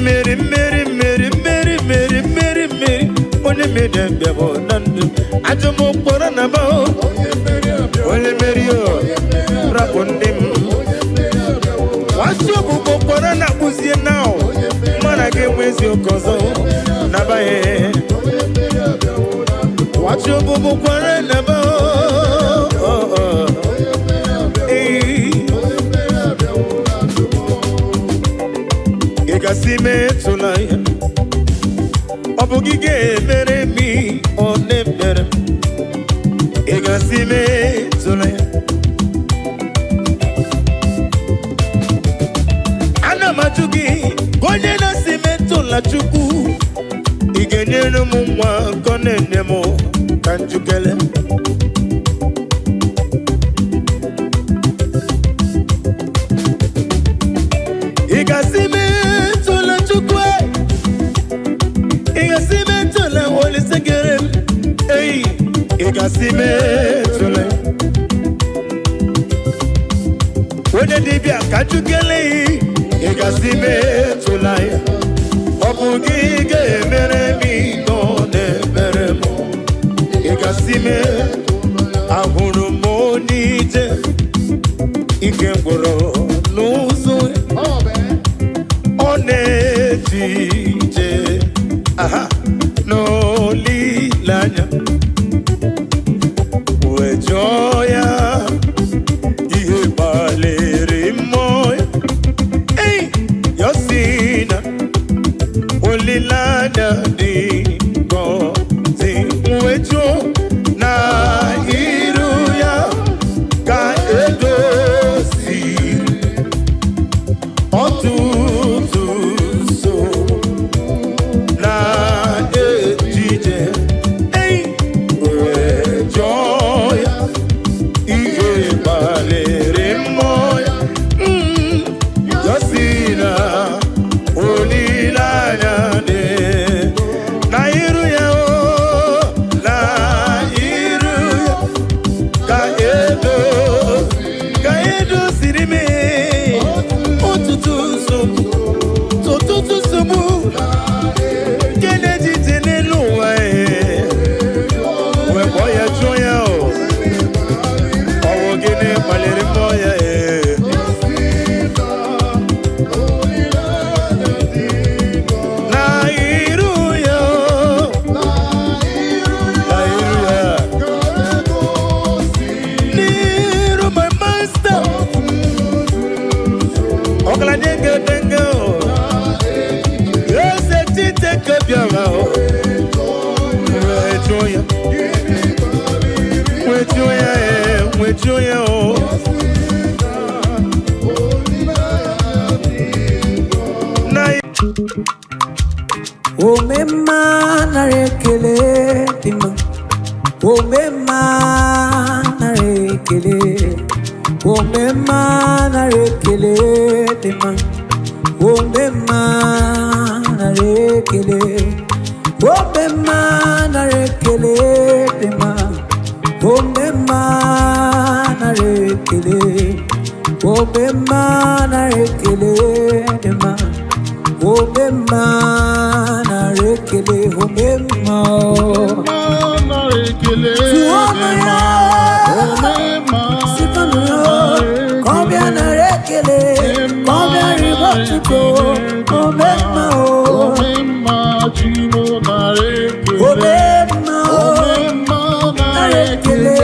onye mmeri abịawo na ndụ ajọ m kpọrọ na ba onye mmeri rapụ ndị m nwachi ọbụbụ kpọrọ na akpụzie na mana gị enwezi oke ọzọ nabaghị nwachi ọbụbụ kpọrọ na ba ị gasị metụla ya ọ bụ gị ga-emere m ọ na-emere ị gasị metụla ya amaju gị onye na-asị metụla Chukwu ị ga-enyere m nwa nkọ na-enye m ka njukele ị ga-asị metụla Chukwu ị ga-asị metụla Olise kere m ị ga-asị metụla onye dibịa ka njukele ị ga-asị metụla ya ọ bụ gị ga-emere m ihe ọ na-emere m ị ga-asị ahụrụ m onye ije ike gwụrụ n'ụzọ ọ na-eji ije n'olileanya wee jụọ ya ihe gbalịrị mmụọ Yosina olilanya di gozi mwejo na iru ya ka edosi otutu so na ejije joya, with joya, oh. O mema na rekele tima, o mema na rekele, o mema na rekele tima, o mema na rekele, o mema na rekele tima, o mema na rekele, o mema na rekele tima. Obema na rekele, obema na rekele, obema sikano, combien na rekele, combien ribotuko, obema obema chimo na rekele, obema na rekele,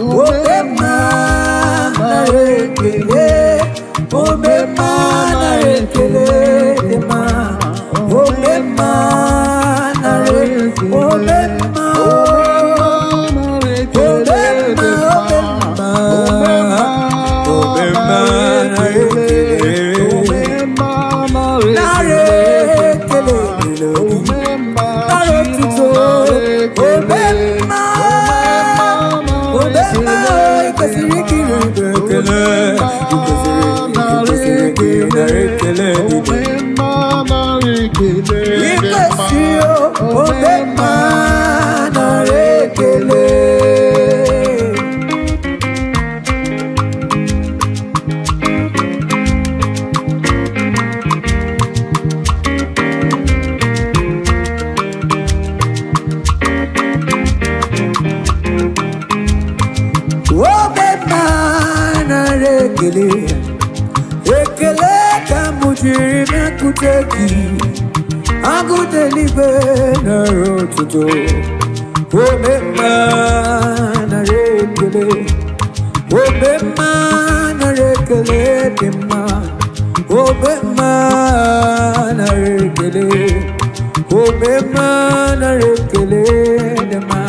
obema na rekele, obema na rekele dema, obema na rekele, obema na rekele dema, obema na rekele, obema na rekele, obema na rekele, obema, obema ikasiriki rekele. I go deliver na rotuto. Obema na rekele, obema na rekele dema, obema na rekele, obema na rekele dema,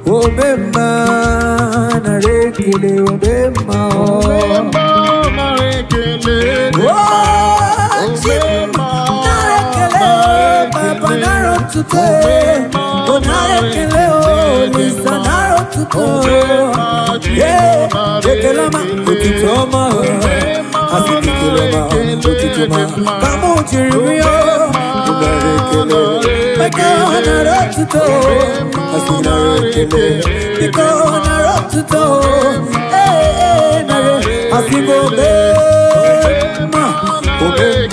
obema na rekele, obema na rekele, today, Onarekele o, Lisa naro tuto. Yeah, Tekelama, Utitoma, Asitikelama, Utitoma. Kamu Chirimio, Onarekele, Meko naro tuto, Asinarekele, Meko naro tuto. Eh, nare, Asibo Bema, Obema.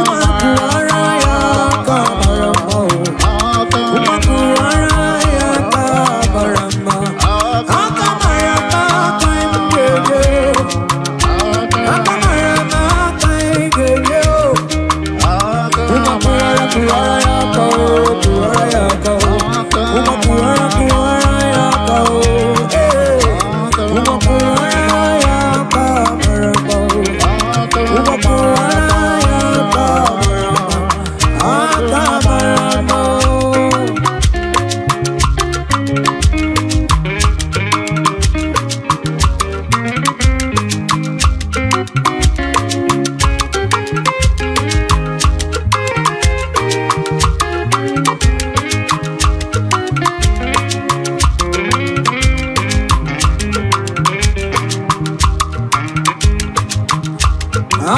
Kuara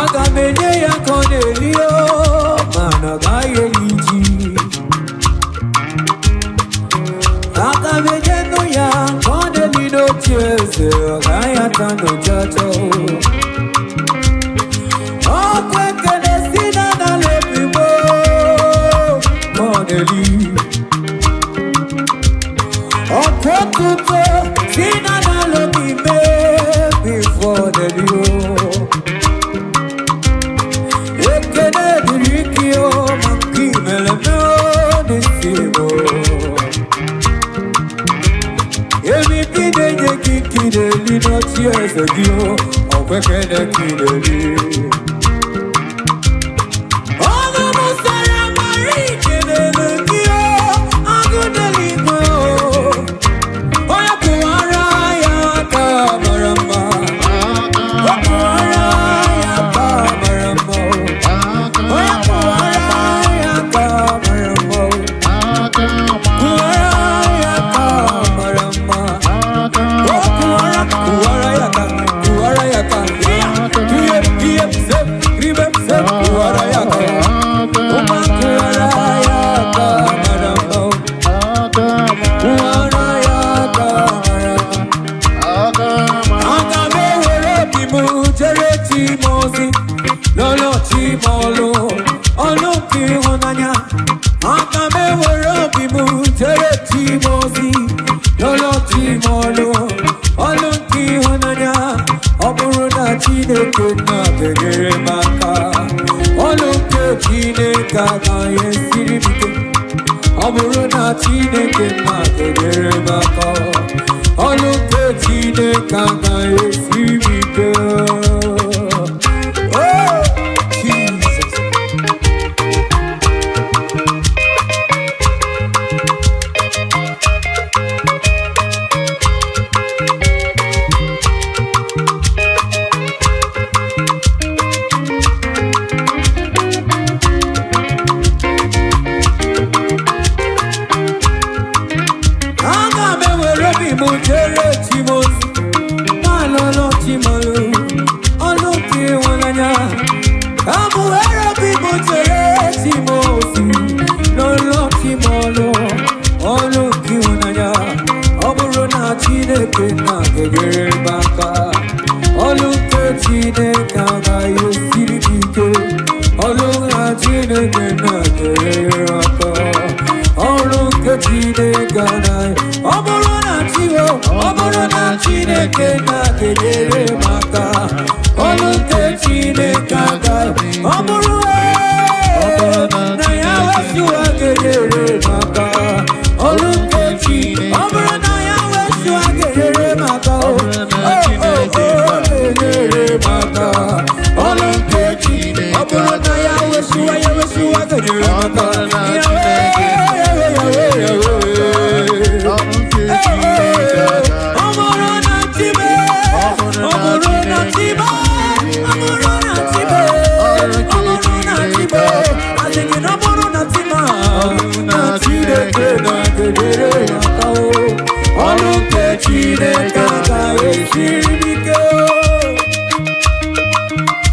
Agamenye ya Cornelio, managaye liji. Agamenye no ya Cornelio chese, agaya tano chacho. Okweke desina na lepimo, Cornelio. Okwekuto sina na lopime before the dio. Kideli not years ago, or quicker than Kideli. All the Messiah Marie Kideli, I'm good to leave. Oh, Yakuaraya Kamarama, Yakuaraya Kamarama, oh, Yakuaraya Kamarama, Kuaraya Kamarama.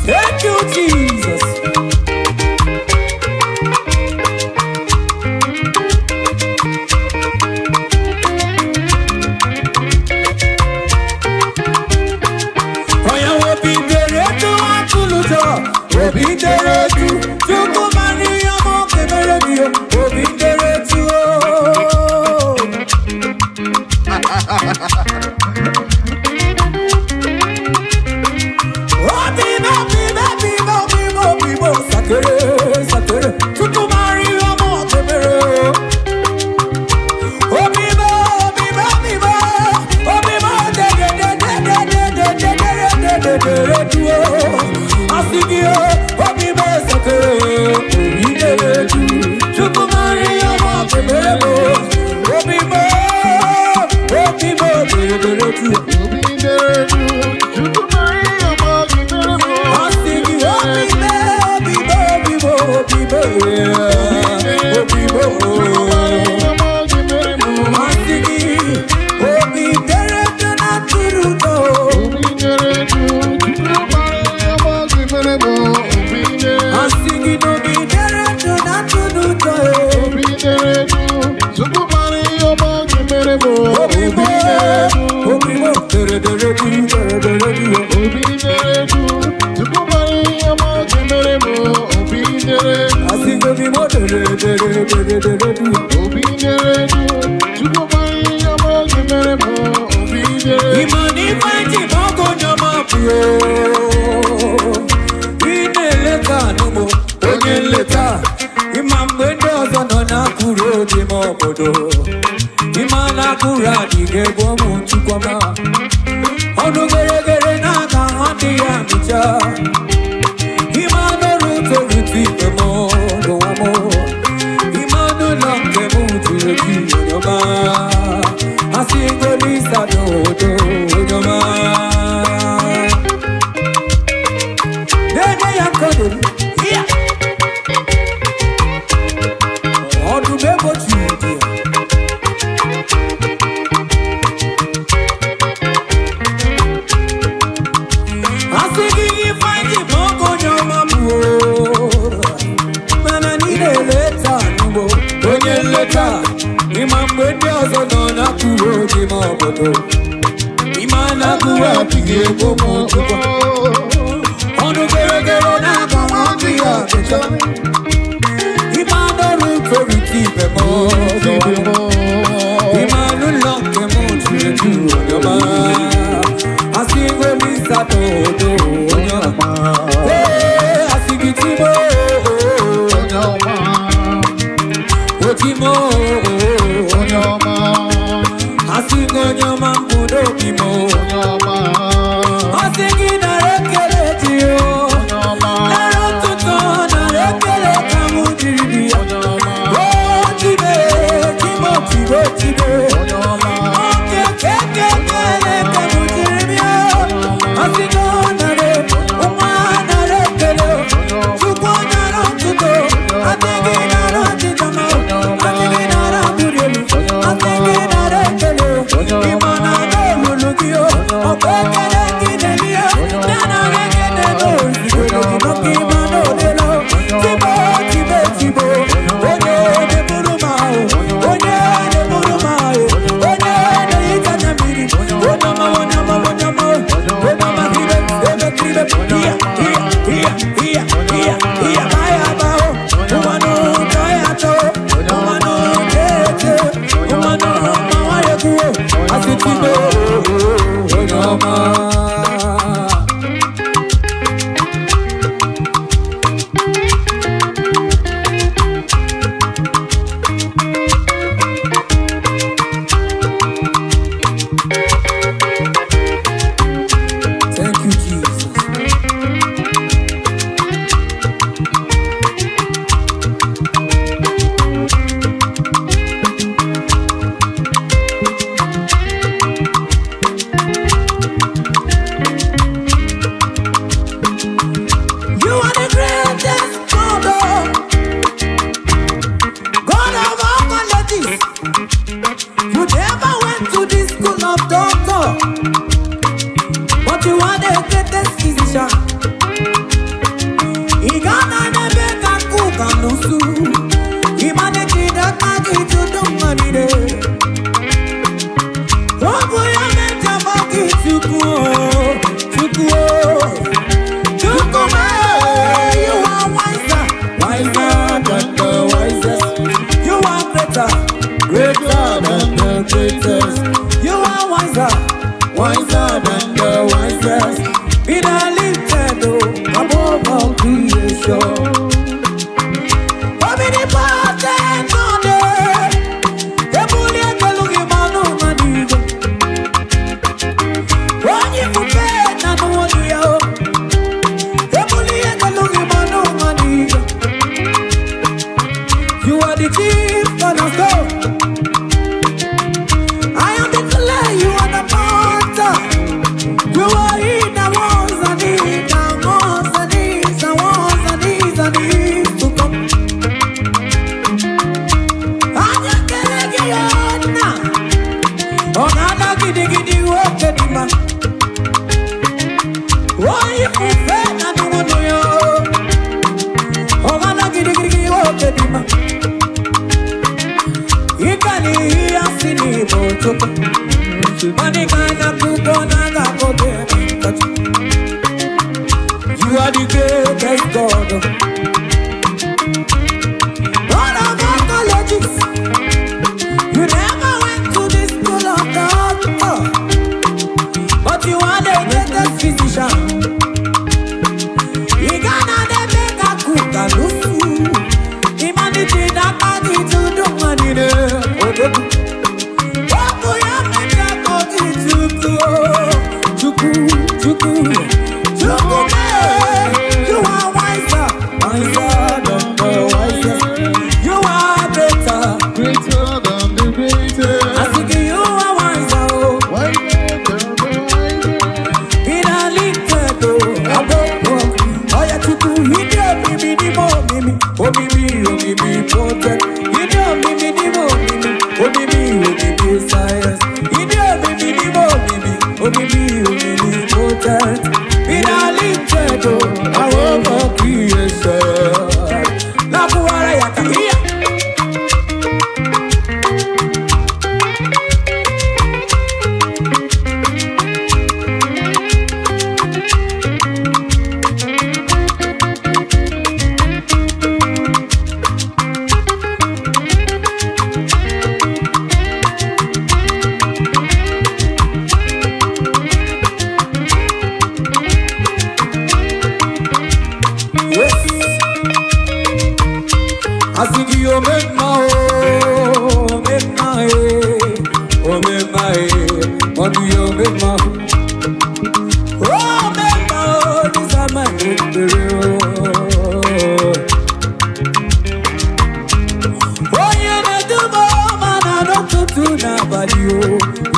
Thank you, Jesus. omnipotent. You know me, science. You know me, omnipotent. In a limited, I want my creation. Now, who are you? I think you make my what do you make my this is my oh, you may do more, man, I don't go to nobody,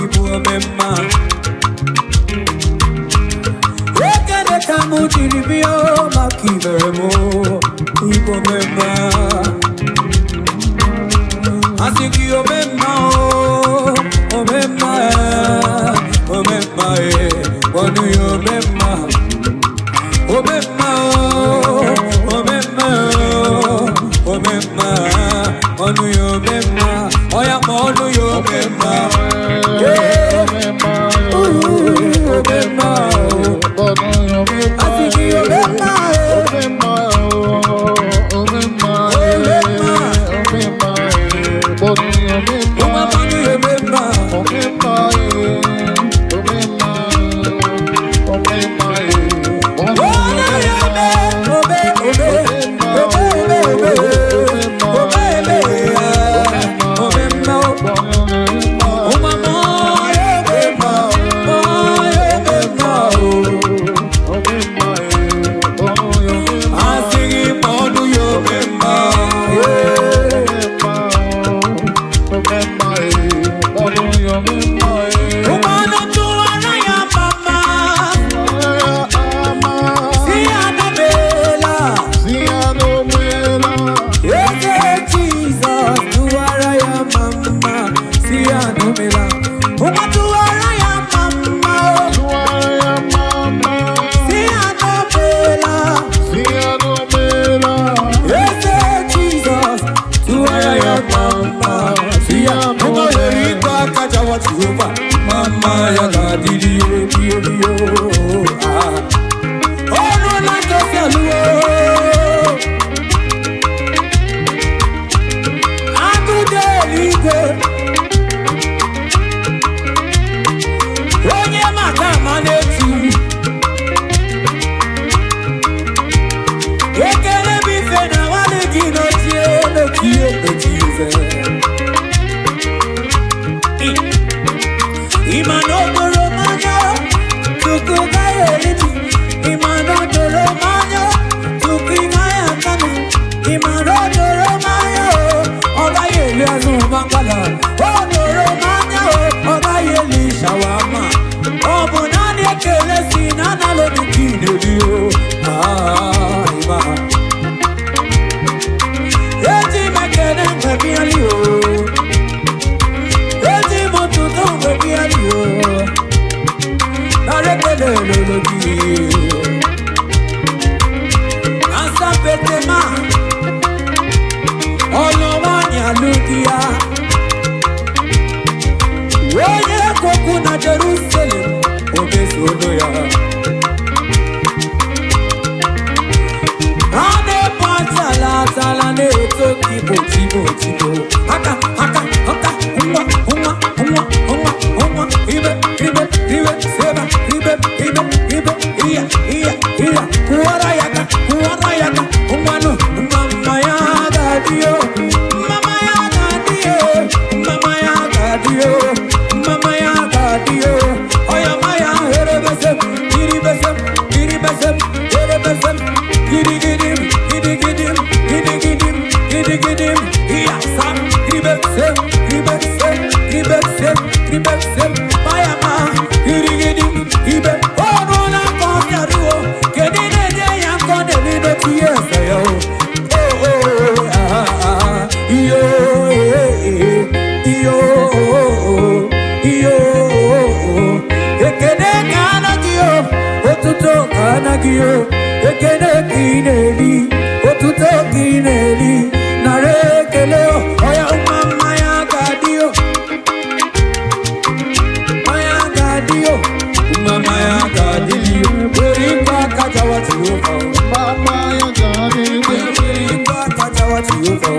Igbo memma. Rekene kamu diribio, makiveremo, Igbo memma. I think you remember, what do you remember? What do you remember? Oh, yeah, what do you remember? I think you remember. ekele kineli, otuto kineli, narekele oya maya gadio, maya gadio, maya gadio, beriba kajawa tiyofa, maya gadio, beriba kajawa tiyofa,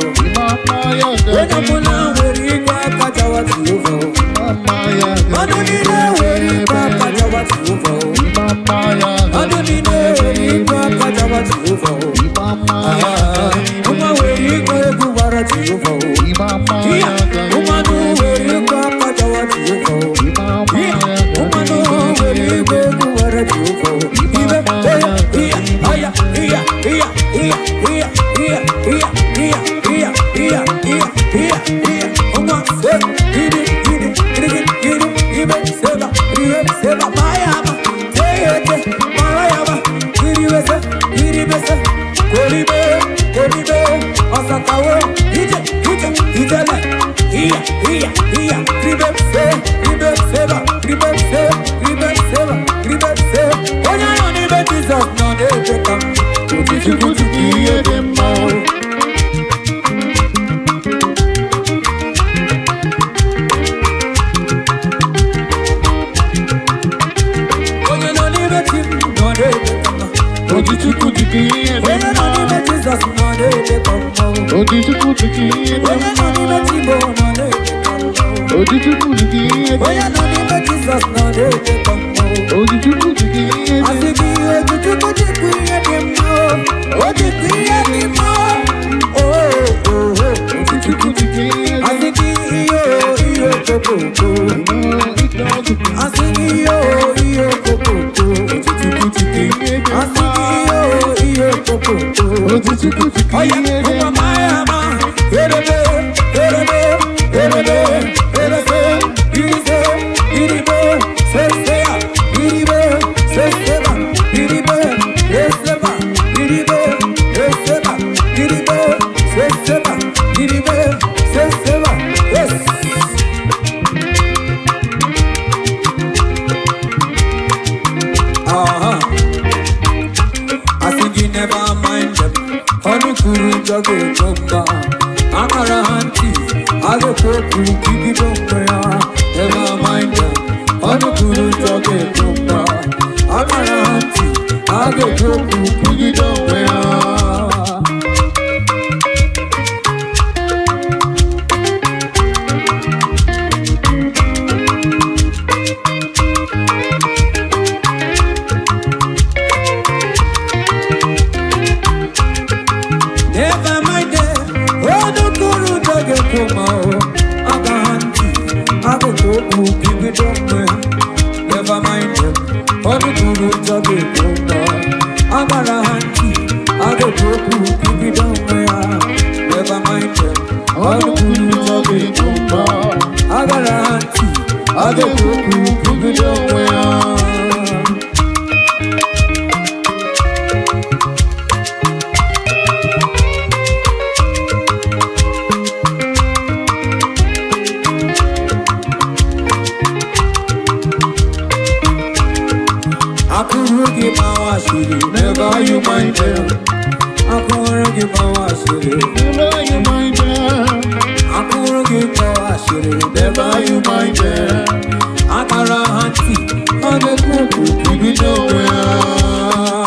maya gadio, wenamuna beriba kajawa tiyofa, maya gadio, manunile beriba kajawa tiyofa, manunile beriba kajawa tiyofa, uma beriba kubara tiyofa, iya umanu beriba kajawa tiyofa, iya umanu beriba kubara tiyofa, ibe iya iya iya iya iya iya iya iya iya iya iya iya iya uma gidi gidi gidi gidi ibe seba mayama teyete marayama gidi bese kolibe asakawo ije itele iya iya iya ibe seba onya yoni be Jesus no dey take am Otichukuti kiye demma. onya yoni be Jesus no dey take am Otichukuti kiye onya demma. yoni be Jesus no dey take am Otichukuti kiye onya yoni be demma. Igbo no dey take am Otichukuti kiye onya demma. yoni be Jesus no dey take am Otichukuti kiye demma. asiki otichukuti kiye demma otikiye demma Otichukuti kiye demma. asiki iyo kokoko asiki iyo kokoko Otichukuti kiye demma. asiki iyo kokoko Otichukuti oya kiye uma demma. mayama erebe iribe seseya iribe seseba iribe reseba iribe reseba iribe seseba iribe seseba yes. I think you never mind them. Honey kuru jage chomba, akara hanti, age koku kiki chomba ya. Never mind them. Honey kuru jage chomba, akara hanti, age koku kiki chomba ya. Never mind them. Honey kuru jage chomba, akara hanti, age koku kiki chomba ya. Never mind them. Honey kuru jage chomba, akara hanti, age koku kiki chomba ya. Never mind them. Honey kuru jage chomba, akara hanti, age koku kiki chomba ya. Akurugi mawashiri, never you mind them. Akurugi mawashiri, Never you mind them. akurugi mawashiri, never you mind them. Akara hanti, age koku kiki chomba ya.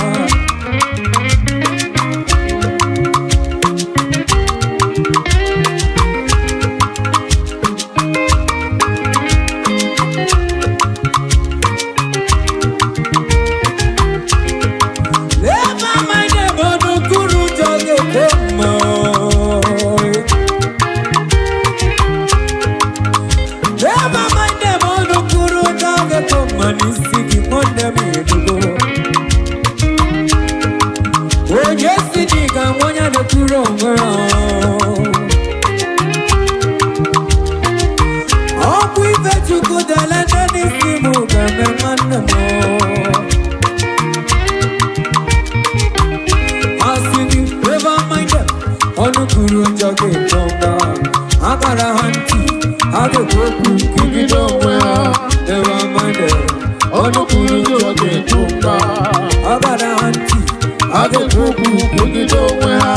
Never mind them, ono kuru jage chomba. Never mind them, ono kuru jage chomba. Nisiki monde midugo. Oye sijiga mwanya de kuro mwera. Oku ife chuku delende nisimu game manemo. Asini, never mind them. Onu kuru jage chomba, akara hanti, age koku kiki chomba ya. Never mind them. Onu kuru jage chomba, akara hanti. ga-ekwu okwu megide onwe ha.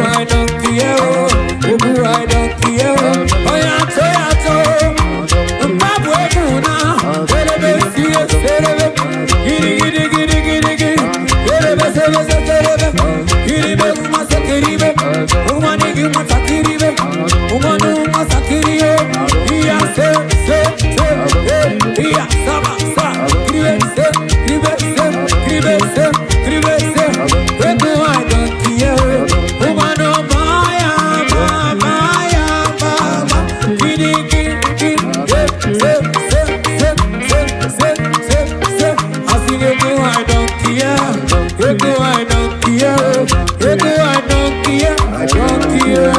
I don't care.